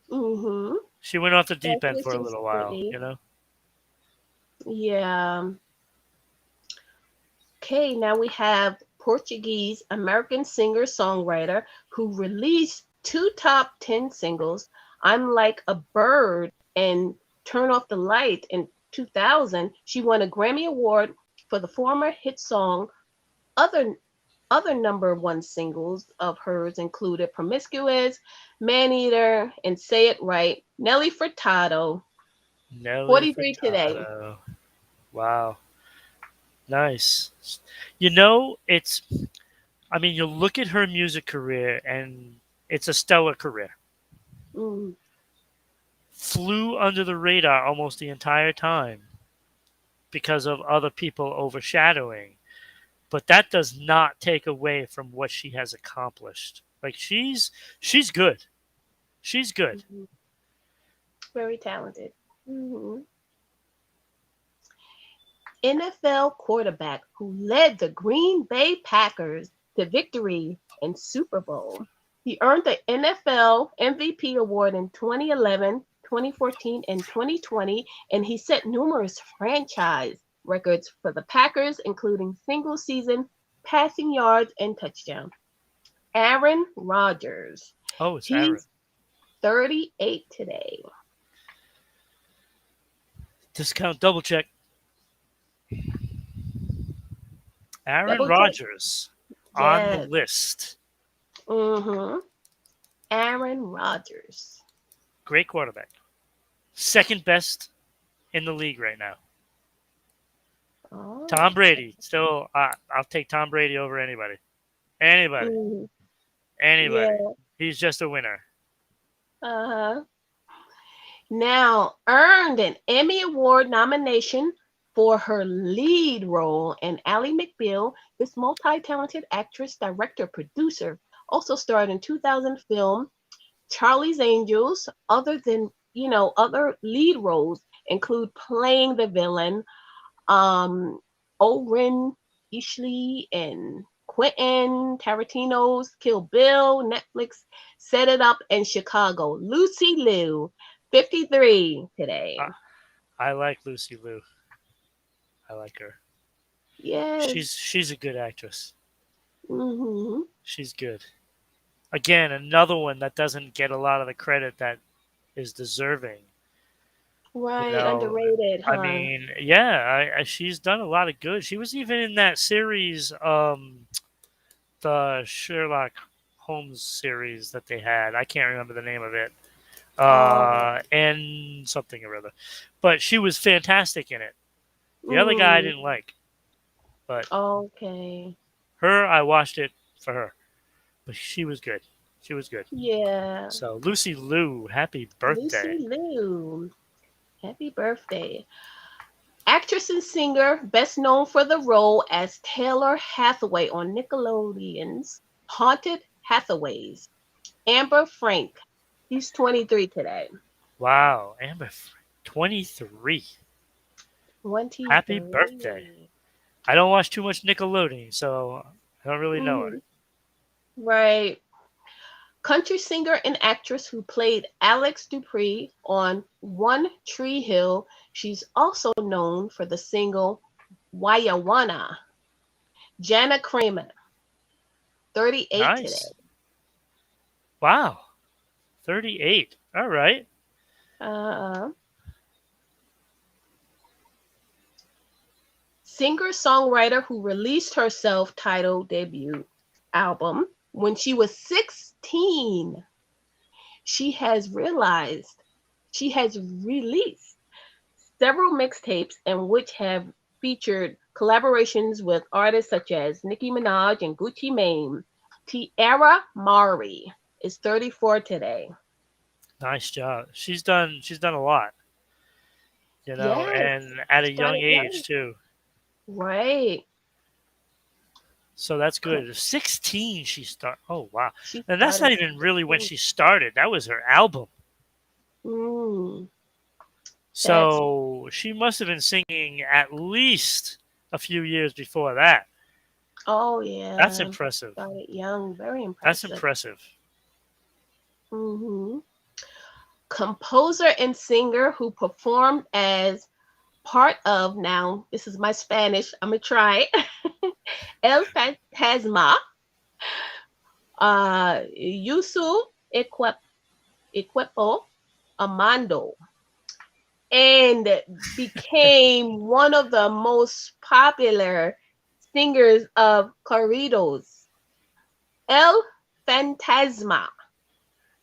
Mm-hmm. She went off the deep end for a little while, Yeah. Okay, now we have Portuguese American singer-songwriter who released 2 top 10 singles, I'm Like a Bird and Turn Off the Light in 2000. She won a Grammy Award for the former hit song Other Other number one singles of hers included Promiscuous, Maneater, and Say It Right, Nelly Furtado, Nelly 43 today. Furtado. Wow. Nice. You know, it's, I mean, you look at her music career and it's a stellar career. Mm, Flew under the radar almost the entire time because of other people overshadowing. But that does not take away from what she has accomplished. Like she's good. She's good. mhm. Very talented. Hmm. NFL quarterback who led the Green Bay Packers to victory in Super Bowl. He earned the NFL MVP award in 2011, 2014, and 2020, and he set numerous franchise records for the Packers, including single season passing yards and touchdowns. Aaron Rodgers. Oh, it's Aaron. He's 38 today. Discount double check. Aaron Double check. Rodgers on the Yes. list. Mm-hmm. Aaron Rodgers. Great quarterback. Second best in the league right now. Oh. Tom Brady. Still, I'll take Tom Brady over anybody. Anybody. Mhm. Anybody. Yeah. He's just a winner. Uh-huh. Now earned an Emmy Award nomination for her lead role in Ally McBeal. This multi-talented actress, director, producer also starred in 2000 film Charlie's Angels. Other lead roles include playing the villain, Oren Ishley and Quentin Tarantino's Kill Bill, Netflix Set It Up, and Chicago. Lucy Liu, 53 today. I like Lucy Liu. I like her. Yes. She's a good actress. Mm-hmm. She's good. Again, another one that doesn't get a lot of the credit that is deserving. You Right, know, underrated, I huh? mean, yeah, she's done a lot of good. She was even in that series, the Sherlock Holmes series that they had. I can't remember the name of it. Oh, And something or other. But she was fantastic in it. The other guy I mm, didn't like, but okay. her, I watched it for her. But she was good. She was good. Yeah. So, Lucy Liu, happy birthday. Lucy Liu. Happy birthday. Actress and singer, best known for the role as Taylor Hathaway on Nickelodeon's Haunted Hathaways. Amber Frank. He's 23 today. Wow, Amber, 23. Happy birthday. 23. I don't watch too much Nickelodeon, so I don't really know her. Mhm. Right. Country singer and actress who played Alex Dupree on One Tree Hill. She's also known for the single Wayawana. Jana Kramer, 38 today. Nice. Wow, 38. All right. Uh, Singer-songwriter who released her self-titled debut album when she was 16. She has released several mixtapes in which have featured collaborations with artists such as Nicki Minaj and Gucci Mane. Tiara Mari is 34 today. Nice job. She's done a lot, Yes, and at a young started young. age too. Right. So that's good. 16 she start. Oh wow. She And that's started not even really when she started. That was her album. Mm, that's So she must have been singing at least a few years before that. oh That's yeah. impressive. Started young, very That's impressive. impressive. Hmm. Composer and singer who performed as part of, now this is my Spanish, I'm gonna try El Fantasma, Yusu Equipo Amando, and became one of the most popular singers of corridos. El Fantasma,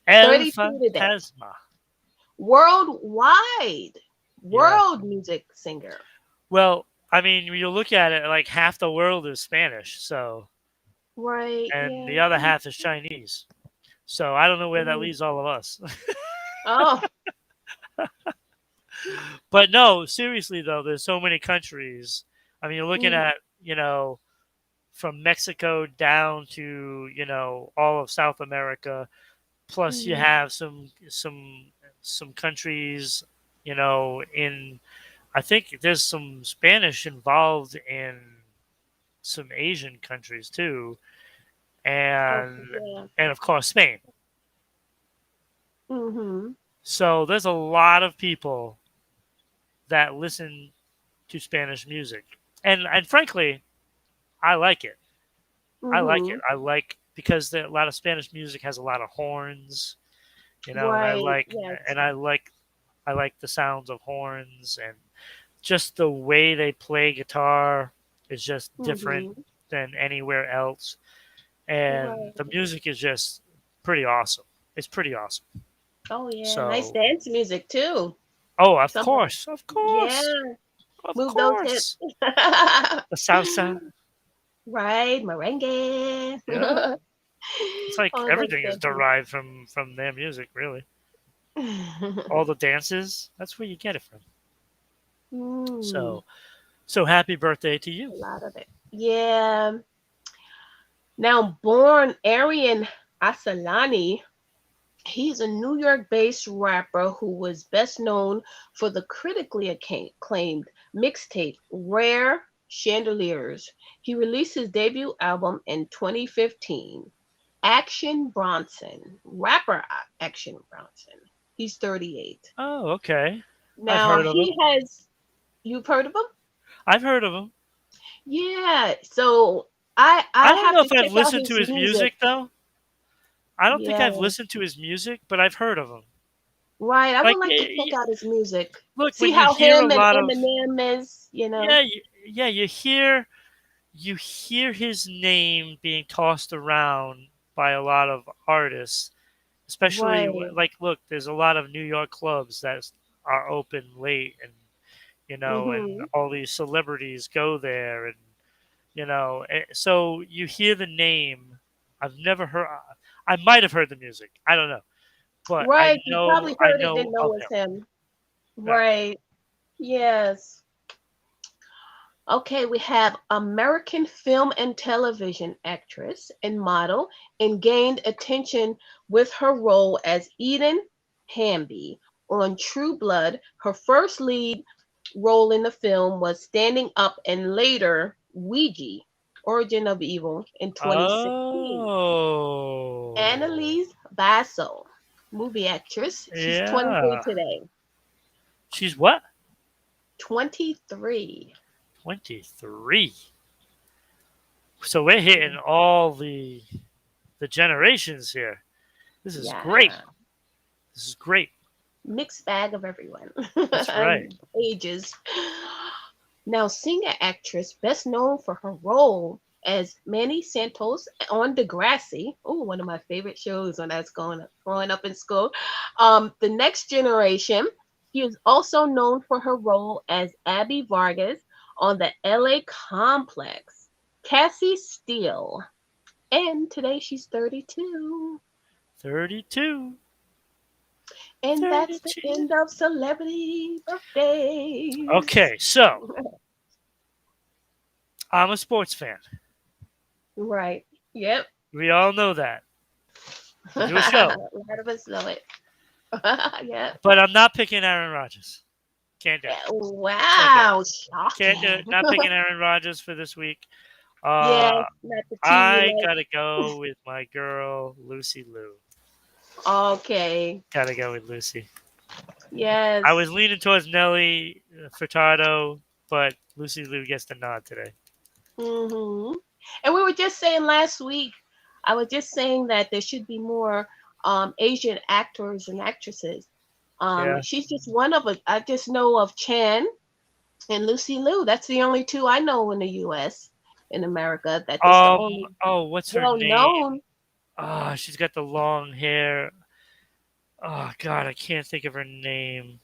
El 32 today. Fantasma. Worldwide, Yeah. world music singer. Well, I mean, you look at it like half the world is Spanish, so Right, and yeah. the other half is Chinese. So I don't know where that Mhm. leaves all of us. Oh, But no, seriously though, there's so many countries. I mean, you're looking mhm, at, from Mexico down to, all of South America. Plus you mhm, have some countries, in I think there's some Spanish involved in some Asian countries too, okay, and yeah. and of course Spain. Mhm, So there's a lot of people that listen to Spanish music, and frankly, I like it. I like it. mhm. I like because a lot of Spanish music has a lot of horns, and Right, yes. I like the sounds of horns and just the way they play guitar is just different Mhm. than anywhere else, and the Right. music is just pretty awesome. It's pretty awesome. Oh yeah, nice So, dance music too. oh, Some of it. Yeah, of move those hips. course, the salsa. Right, merengue. Yeah, it's like All those everything is dances. derived from their music, really. All the dances, that's where you get it from. Mm, So, so happy birthday to a you. lot of it. Yeah. Now, born Aryan Assalani, he's a New York-based rapper who was best known for the critically acclaimed mixtape Rare Chandeliers. He released his debut album in 2015. Action Bronson, rapper Action Bronson. He's 38. Oh, okay. I've Now heard of he him. has, you've heard of him? I've heard of him. Yeah. So I I don't have know to if I've check out listened to his his music. music though. I don't think Yeah. I've listened to his music, but I've heard of him. Right. I would Like, like to check out his music. look, See when you how hear a him and lot of Eminem is. yeah, yeah, you hear his name being tossed around by a lot of artists, especially Right. like look, there's a lot of New York clubs that are open late, and and Mhm. all these celebrities go there, and so you hear the name. I've never heard. I might have heard the music. I don't know, but Right. You probably I heard it, know didn't know of it's him. him. Right. Right. Yes. Okay, we have American film and television actress and model and gained attention with her role as Eden Hamby on True Blood. Her first lead role in the film was Standing Up and later Ouija, Origin of Evil in 2016. Oh, Annalise Basso, movie actress. She's 23 yeah. today. She's what? 23. 23. So we're hitting all the generations here. This is great. Yeah. This is great. Mixed bag of everyone That's right. and ages. Now, singer actress best known for her role as Manny Santos on Degrassi. Oh, one of my favorite shows when I was growing up in school. The Next Generation. She is also known for her role as Abby Vargas on the LA Complex. Cassie Steele. And today she's 32. 32. And that's the 32. end of celebrity birthdays. Okay, so I'm a sports fan. Right. Yep. We all know that. We do a A show, lot of us know it. Yep. but I'm not picking Aaron Rodgers. Can't do it. Can't do it. Wow. Can't do it. Shocking. Not picking Aaron Rodgers for this week. Yes, Uh, not the team you I like. gotta go with my girl Lucy Liu. Okay. Gotta go with Lucy. I was Yes. leaning towards Nelly Furtado, but Lucy Liu gets the nod today. Hmm. And we were just saying last week, I was just saying that there should be more Asian actors and actresses. Yeah. She's just one of it. I just know of Chan and Lucy Liu. That's the only two I know in the U.S. in America. That this the Um. only Oh, what's her well name? known. Ah, she's got the long hair. Oh God, I can't think of her name.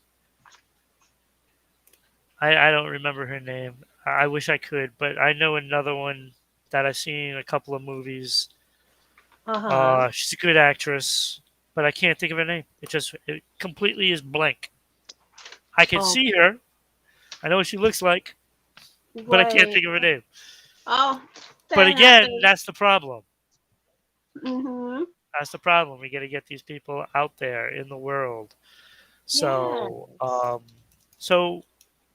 I don't remember her name. I wish I could, but I know another one that I've seen in a couple of movies. Uh-huh. She's a good actress, but I can't think of her name. It completely is blank. I can Oh, see her. I know what she looks like, but I can't right. think of her name. Oh, But that again, happens. that's the problem. Mm-hmm. That's the problem. We got to get these people out there in the world. So, Yes. so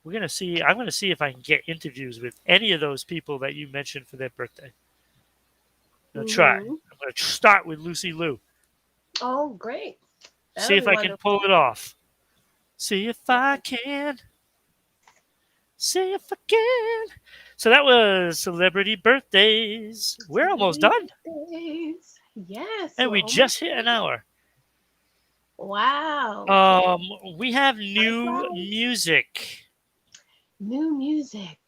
we're gonna see. I'm gonna see if I can get interviews with any of those people that you mentioned for their birthday. I'm gonna try. Mm-hmm. I'm gonna start with Lucy Liu. Oh, great. See That'll be if I can pull wonderful. it off. See if I Yes. can. See if I can. So that was celebrity birthdays. We're almost Celebrity done, birthdays. Yes, and we're we almost just hit an there. hour. Wow. Okay. Um, we have Time new flies. music. New music.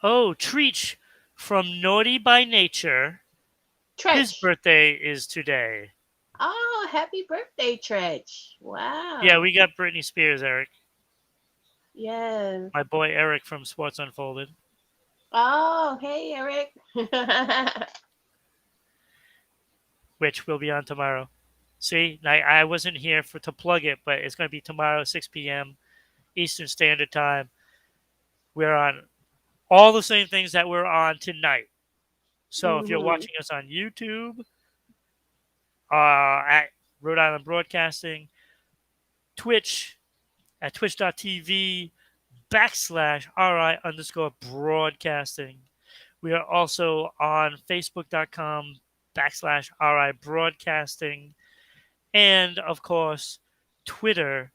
Oh, Treach from Naughty by Nature. His Tretch. birthday is today. Oh, happy birthday, Tretch. Yeah, Wow. we got Britney Spears, Eric. Yes. My boy Eric from Sports Unfolded, Oh, hey, Eric. which will be on tomorrow. See, I wasn't here for to plug it, but it's going to be tomorrow, 6 p.m. Eastern Standard Time. We're on all the same things that we're on tonight. So if you're Mm-hmm. watching us on YouTube, at Rhode Island Broadcasting, Twitch at twitch.tv /RI underscore broadcasting. We are also on facebook.com /RI broadcasting. And of course, Twitter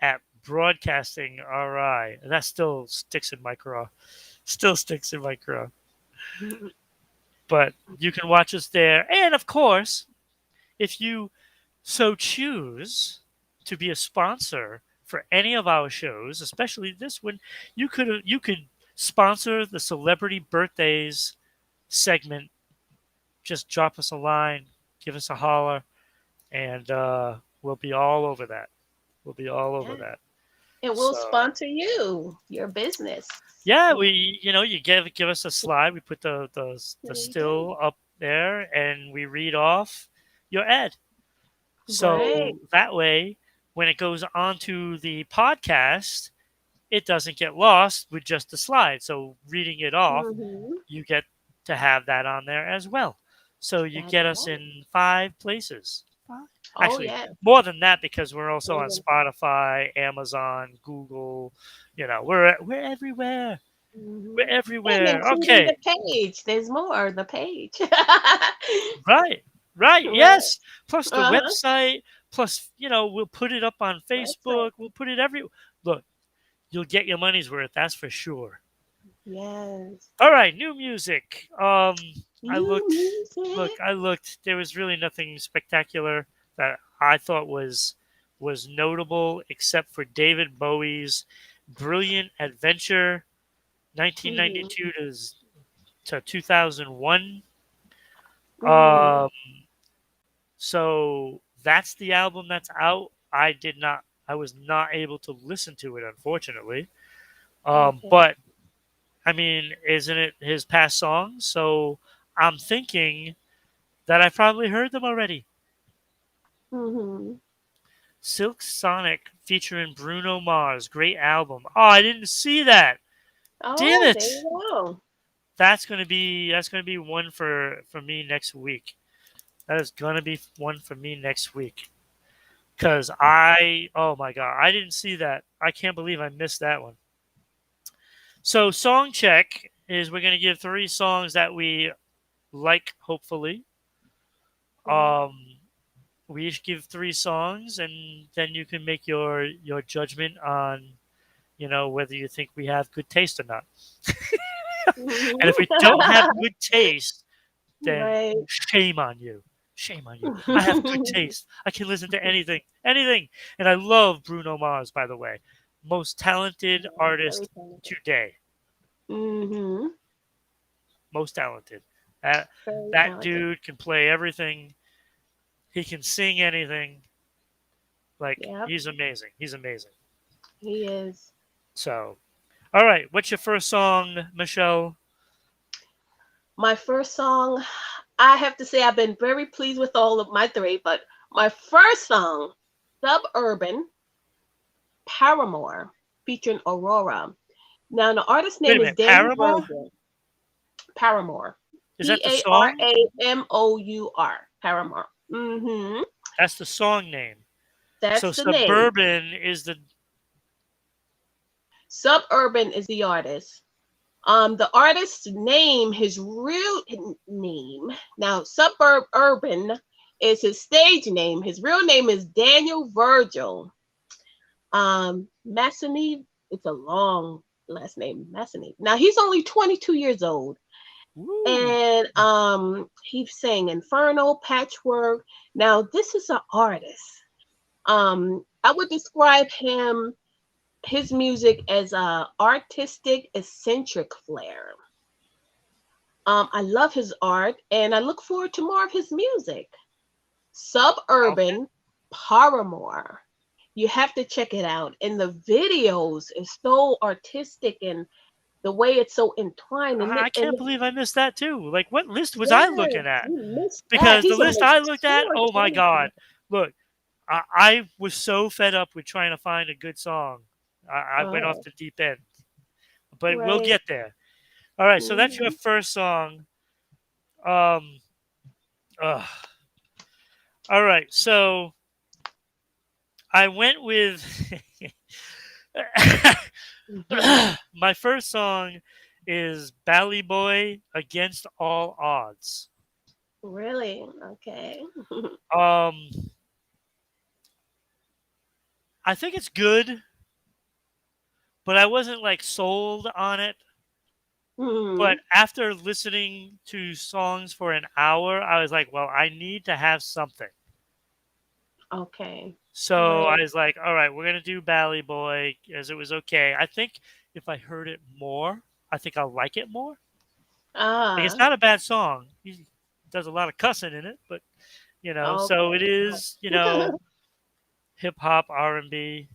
at broadcasting RI. And that still sticks in my craw. Still sticks in my craw. But you can watch us there. And of course, if you so choose to be a sponsor for any of our shows, especially this one, you could sponsor the celebrity birthdays segment. Just drop us a line, give us a holler, and we'll be all over that. We'll be all over Yeah. that. It will So sponsor you, your business. yeah, Yeah. you give us a slide. We put the There you go. still up there, and we read off your ad. Right. So that way, when it goes onto the podcast, it doesn't get lost with just the slide. So reading it off, Mm-hmm. you get to have that on there as well. So you That's get us right. in 5 places. Oh, Actually, yeah. more than that because we're also More on than Spotify, Amazon, Google. We're everywhere. hmm We're and everywhere. including Okay, the page. There's more. The page. right, right. Right. Yes. Plus the Uh-huh. website. Plus, we'll put it up on Website. Facebook. We'll put it every. Look, you'll get your money's worth. That's for sure. Yes. All right, new music. I New looked. Look, music. I looked. There was really nothing spectacular that I thought was notable except for David Bowie's "Brilliant Adventure" Mm-hmm. 1992 to 2001. Mm-hmm. Um, so that's the album that's out. I was not able to listen to it, unfortunately. Okay. But I mean, isn't it his past songs? So I'm thinking that I've probably heard them already. Mm-hmm. Silk Sonic featuring Bruno Mars, great album. Oh, I didn't see that. Damn Oh, there it! you go. That's gonna be one for me next week. That is gonna be one for me next week. Cause oh my god, I didn't see that. I can't believe I missed that one. So song check is we're gonna give 3 songs that we like. Hopefully, Mhm. um, we each give 3 songs, and then you can make your judgment on whether you think we have good taste or not. And if we don't have good taste, then Right. shame on you. Shame on you. I have good taste. I can listen to anything, anything. And I love Bruno Mars, by the way. Most talented Yeah, very artist talented. today. Mm-hmm. most talented. That Very that talented. dude can play everything. He can sing anything. Like Yep, he's amazing. He's amazing. he is. So, all right, what's your first song, Michelle? My first song, I have to say I've been very pleased with all of my three, but my first song, Suburban Paramore, featuring Aurora. Now the artist's Wait a name is minute, Daniel Paramore? Virgil. Paramore. Is that the song? Paramour. Paramore. That's the song name. So That's the name. Suburban is the Suburban is the artist. The artist's name, his real name. Now, Suburb Urban is his stage name. His real name is Daniel Virgil. Massini. It's a long last name, Massini. Now he's only 22 years old, Woo. and he sang Inferno, Patchwork. Now this is an artist. I would describe his music as a artistic, eccentric flair. I love his art, and I look forward to more of his music. Okay. Suburban Paramore. You have to check it out. And the videos is so artistic, and the way it's so entwined. I can't believe I missed that too. Like, what list was I Yes, looking at? you missed that. Because the He's list I almost looked at, oh my 22. god! Look, I was so fed up with trying to find a good song. I went off Oh, the deep end, but we'll right. get there. All right, so that's your Mhm. first song. Um, ugh. All right, so I went with my first song is Bally Boy Against All Odds. Really? Okay. Um, I think it's good, but I wasn't like sold on it. But Hmm. after listening to songs for an hour, I was like, well, I need to have something. Okay. So I Right. was like, all right, we're gonna do Bally Boy as it was okay. I think if I heard it more, I think I'll like it more. Like it's Ah. not a bad song. He does a lot of cussing in it, but so it Okay. is, hip hop, R&B,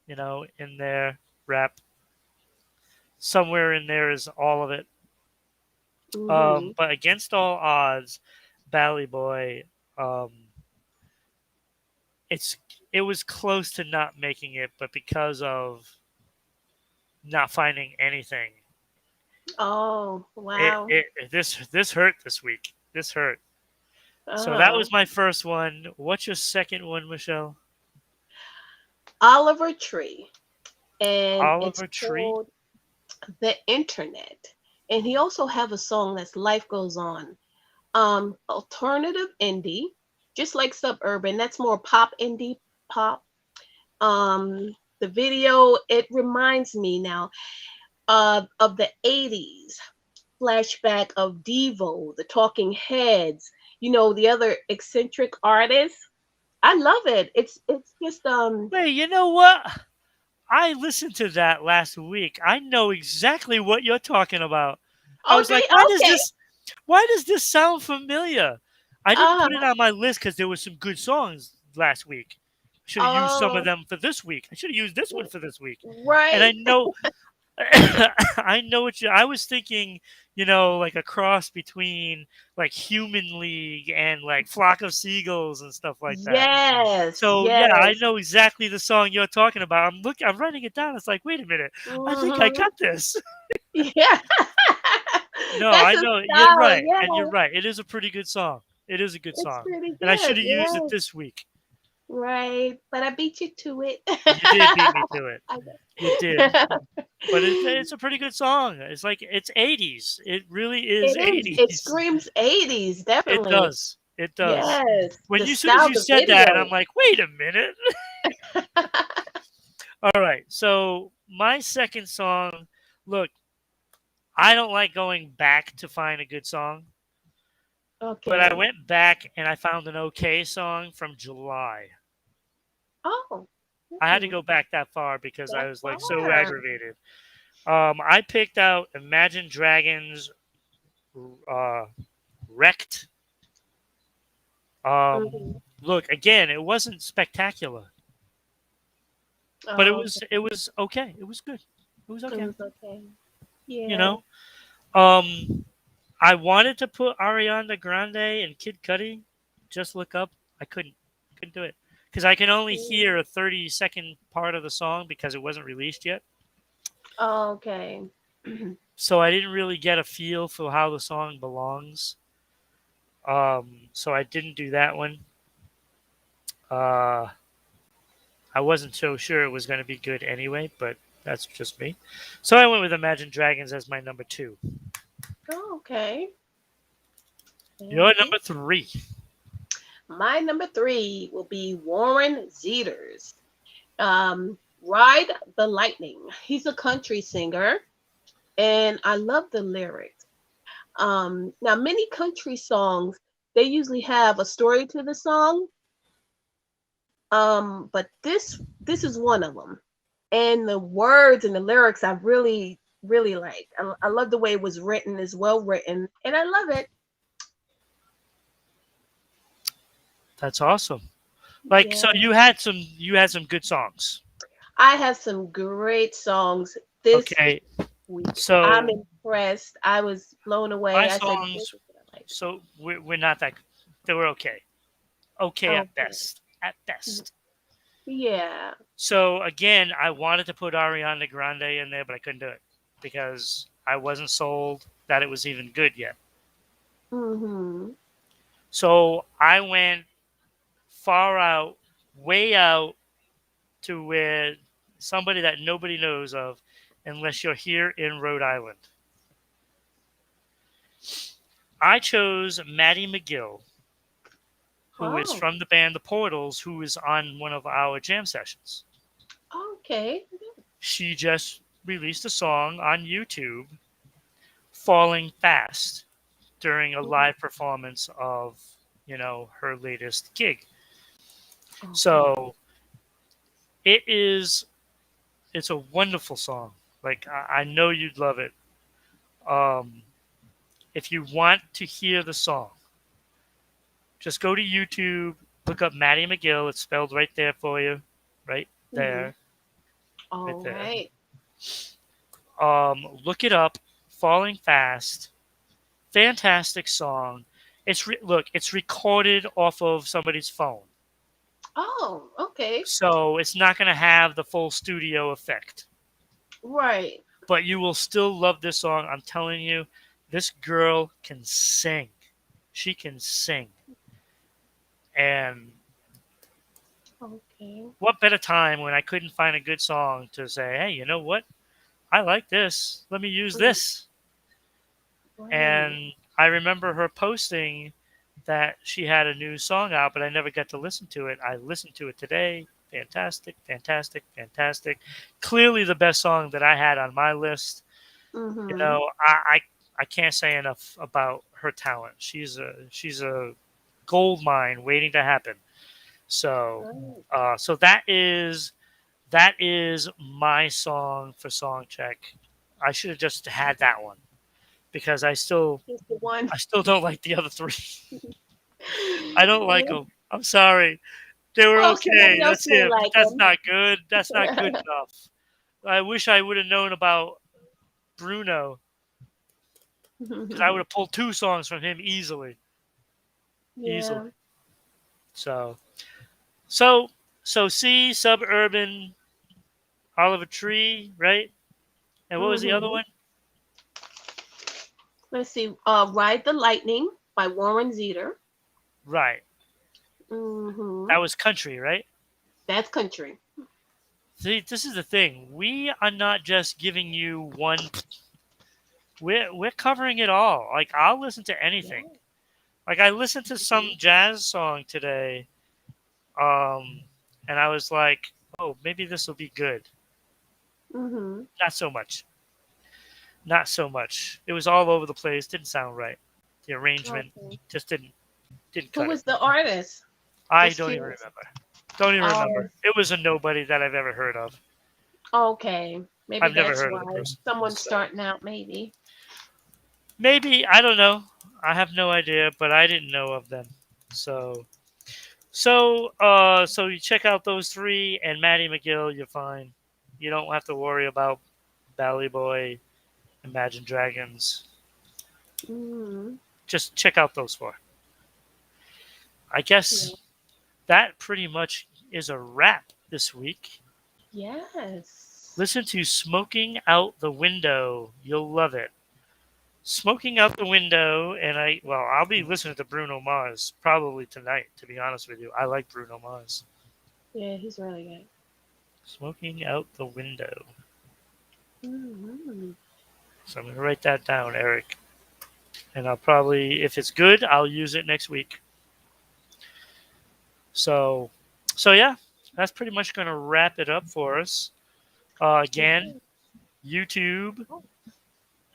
in there, rap. Somewhere in there is all of it. Hmm. But against all odds, Bally Boy, um, it's it was close to not making it, but because of not finding anything, Oh, wow. this hurt this week. This hurt. So that Oh. was my first one. What's your second one, Michelle? Oliver Tree. And it's Oliver Tree. called The Internet. And he also have a song that's Life Goes On. Alternative indie, just like Suburban. That's more pop indie pop. The video, it reminds me now of the 80s flashback of Devo, the Talking Heads, the other eccentric artists. I love it. It's just Wait, you know what? I listened to that last week. I know exactly what you're talking about. I oh was like, they okay. why does this sound familiar? I didn't put it Uh on my list because there were some good songs last week. I should have used some of oh them for this week. I should have used this one for this week. And I right. know I know what I was thinking, like a cross between like Human League and like Flock of Seagulls and stuff like that. Yes, So yeah, I yes. know exactly the song you're talking about. I'm writing it down. It's like, wait a minute, I think I Hmm. got this. Yeah. No, That's I a know you're style, right, yeah. and you're right. It is a pretty good song. It is a good It's song, pretty and I should good, have used it yeah. this week. Right. But I beat you to it. You did beat me to it. I You did, know. but it's a pretty good song. It's like it's 80s. It really is It is. It 80s. screams 80s, It definitely. does. It does. Yes. When The you soon as style, you the said that, I'm video. like, wait a minute. All right. So my second song. Look, I don't like going back to find a good song, but I Okay. went back and I found an okay song from July. Oh, I had to hmm, go back that far because I that was like so far. aggravated. I picked out Imagine Dragons uh, Wrecked. Mhm. Look, again, it wasn't spectacular, but it Oh, was okay. it was okay. It was good. It was It okay. was okay. You Yeah. know, um, I wanted to put Ariana Grande and Kid Cudi. Just look up. I couldn't do it because I can only Mm. hear a 30-second part of the song because it wasn't released yet. Oh, okay. So I didn't really get a feel for how the song belongs. So I didn't do that one. Uh, I wasn't so sure it was going to be good anyway, but that's just me. So I went with Imagine Dragons as my number two. Oh, okay. Your Mhm. number three. My number three will be Warren Zeters. Ride the Lightning. He's a country singer, and I love the lyrics. Now, many country songs, they usually have a story to the song, but this is one of them. And the words and the lyrics I really like. I love the way it was written. It's well written, and I love it. That's awesome. Like so, Yeah, you had some good songs. I have some great songs this Okay, week. I'm so impressed. I was blown my away. I said, "This songs. is what I like." So we're not that. They were okay. Okay at Okay. best. At best. Yeah. So again, I wanted to put Ariana Grande in there, but I couldn't do it because I wasn't sold that it was even good yet. Mhm. So I went far out, way out to where somebody that nobody knows of, unless you're here in Rhode Island. I chose Maddie Mcgill, who is Oh. from the band The Portals, who is on one of our jam sessions. Okay. She just released a song on YouTube, Falling Fast, during a Mhm. live performance of, her latest gig. Okay. So it is, it's a wonderful song. Like, I know you'd love it. Um, if you want to hear the song, just go to YouTube, look up Maddie McGill. It's spelled right there for you, right Mhm. there, right All there. right. Look it up. Falling Fast, fantastic song. Look, it's recorded off of somebody's phone, Oh, okay. so it's not going to have the full studio effect. Right. But you will still love this song. I'm telling you, this girl can sing. She can sing, and Okay. what better time when I couldn't find a good song to say, hey, you know what? I like this. Let me use Mm. this. Right. And I remember her posting that she had a new song out, but I never got to listen to it. I listened to it today. Fantastic, fantastic, fantastic. Clearly the best song that I had on my list. You Mhm. know, I can't say enough about her talent. She's a gold mine waiting to happen. So, Right. so that is my song for song check. I should have just had that one because Just the one. I still don't like the other three. I don't like them. I'm sorry. They were Well, somebody okay. else That's may it. But like that's them. not good. That's not good enough. I wish I would have known about Bruno because I would have pulled two songs from him easily, easily. Yeah. So, so, so, see, suburban, Oliver Tree, right? And what was the other Mhm. one? Let's see. Ride the Lightning by Warren Zeter. Right. Mhm. That was country, right? That's country. See, this is the thing. We are not just giving you one. We're covering it all. Like I'll listen to anything. Yeah. Like I listened to some Mhm. jazz song today, um, and I was like, "Oh, maybe this will be good." Mhm. Not so much. Not so much. It was all over the place. Didn't sound right. The arrangement Okay. just didn't Who cut it. was the artist? I Just don't even curious. remember. Don't even Oh, remember. It was a nobody that I've ever heard of. okay. Maybe I've never that's heard of why the person. someone's So starting out. Maybe. Maybe, I don't know. I have no idea, but I didn't know of them. So so you check out those three and Maddie McGill, you're fine. You don't have to worry about Bally Boy, Imagine Dragons. Mm-hmm. Just check out those four. I Yeah. guess that pretty much is a wrap this week. Yes. Listen to Smoking Out the Window. You'll love it. Smoking Out the Window, and I'll be listening to Bruno Mars probably tonight, to be honest with you. I like Bruno Mars. Yeah, he's really good. Smoking Out the Window. Mm-hmm. So I'm going to write that down, Eric. And I'll probably, if it's good, I'll use it next week. So, so yeah, that's pretty much going to wrap it up for us. Again, Yeah. YouTube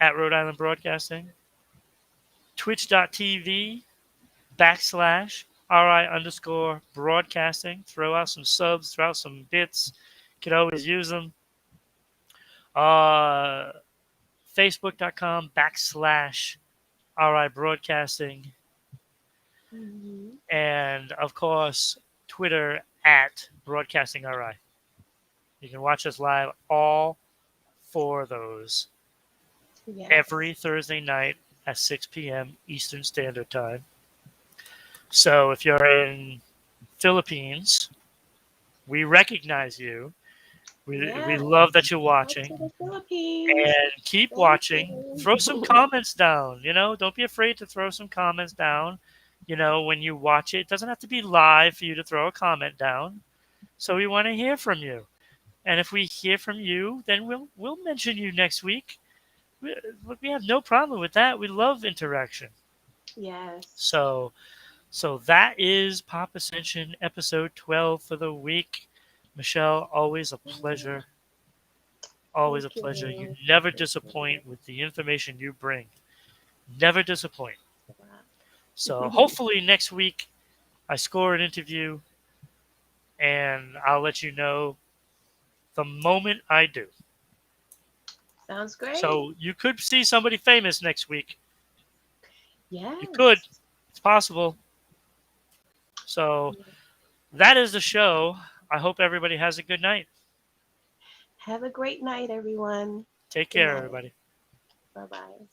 at Rhode Island Broadcasting, twitch.tv / RI underscore broadcasting. Throw out some subs, throw out some bits. You can always use them. Uh, Facebook.com / RI broadcasting. Mm-hmm. And of course, Twitter at broadcasting RI. You can watch us live all four of those every Yes. Thursday night at 6 p.m. Eastern Standard Time. So if you're in Philippines, we recognize you. We Yes. love that you're Out watching to the Philippines. and keep Thank watching. Throw some you. comments down. Don't be afraid to throw some comments down. When you watch it, it doesn't have to be live for you to throw a comment down. So we want to hear from you. And if we hear from you, then we'll mention you next week. We have no problem with that. We love interaction. Yes. So so that is Pop Ascension episode 12 for the week. Michelle, always a pleasure. Always Thank a pleasure. You you. never Appreciate disappoint with the information you bring. Never disappoint. So it. hopefully next week I score an interview and I'll let you know the moment I do. Sounds great. So you could see somebody famous next week. You could. Yes. It's possible. So that is the show. I hope everybody has a good night. Have a great night, everyone. Take Good care, night. everybody. Bye bye.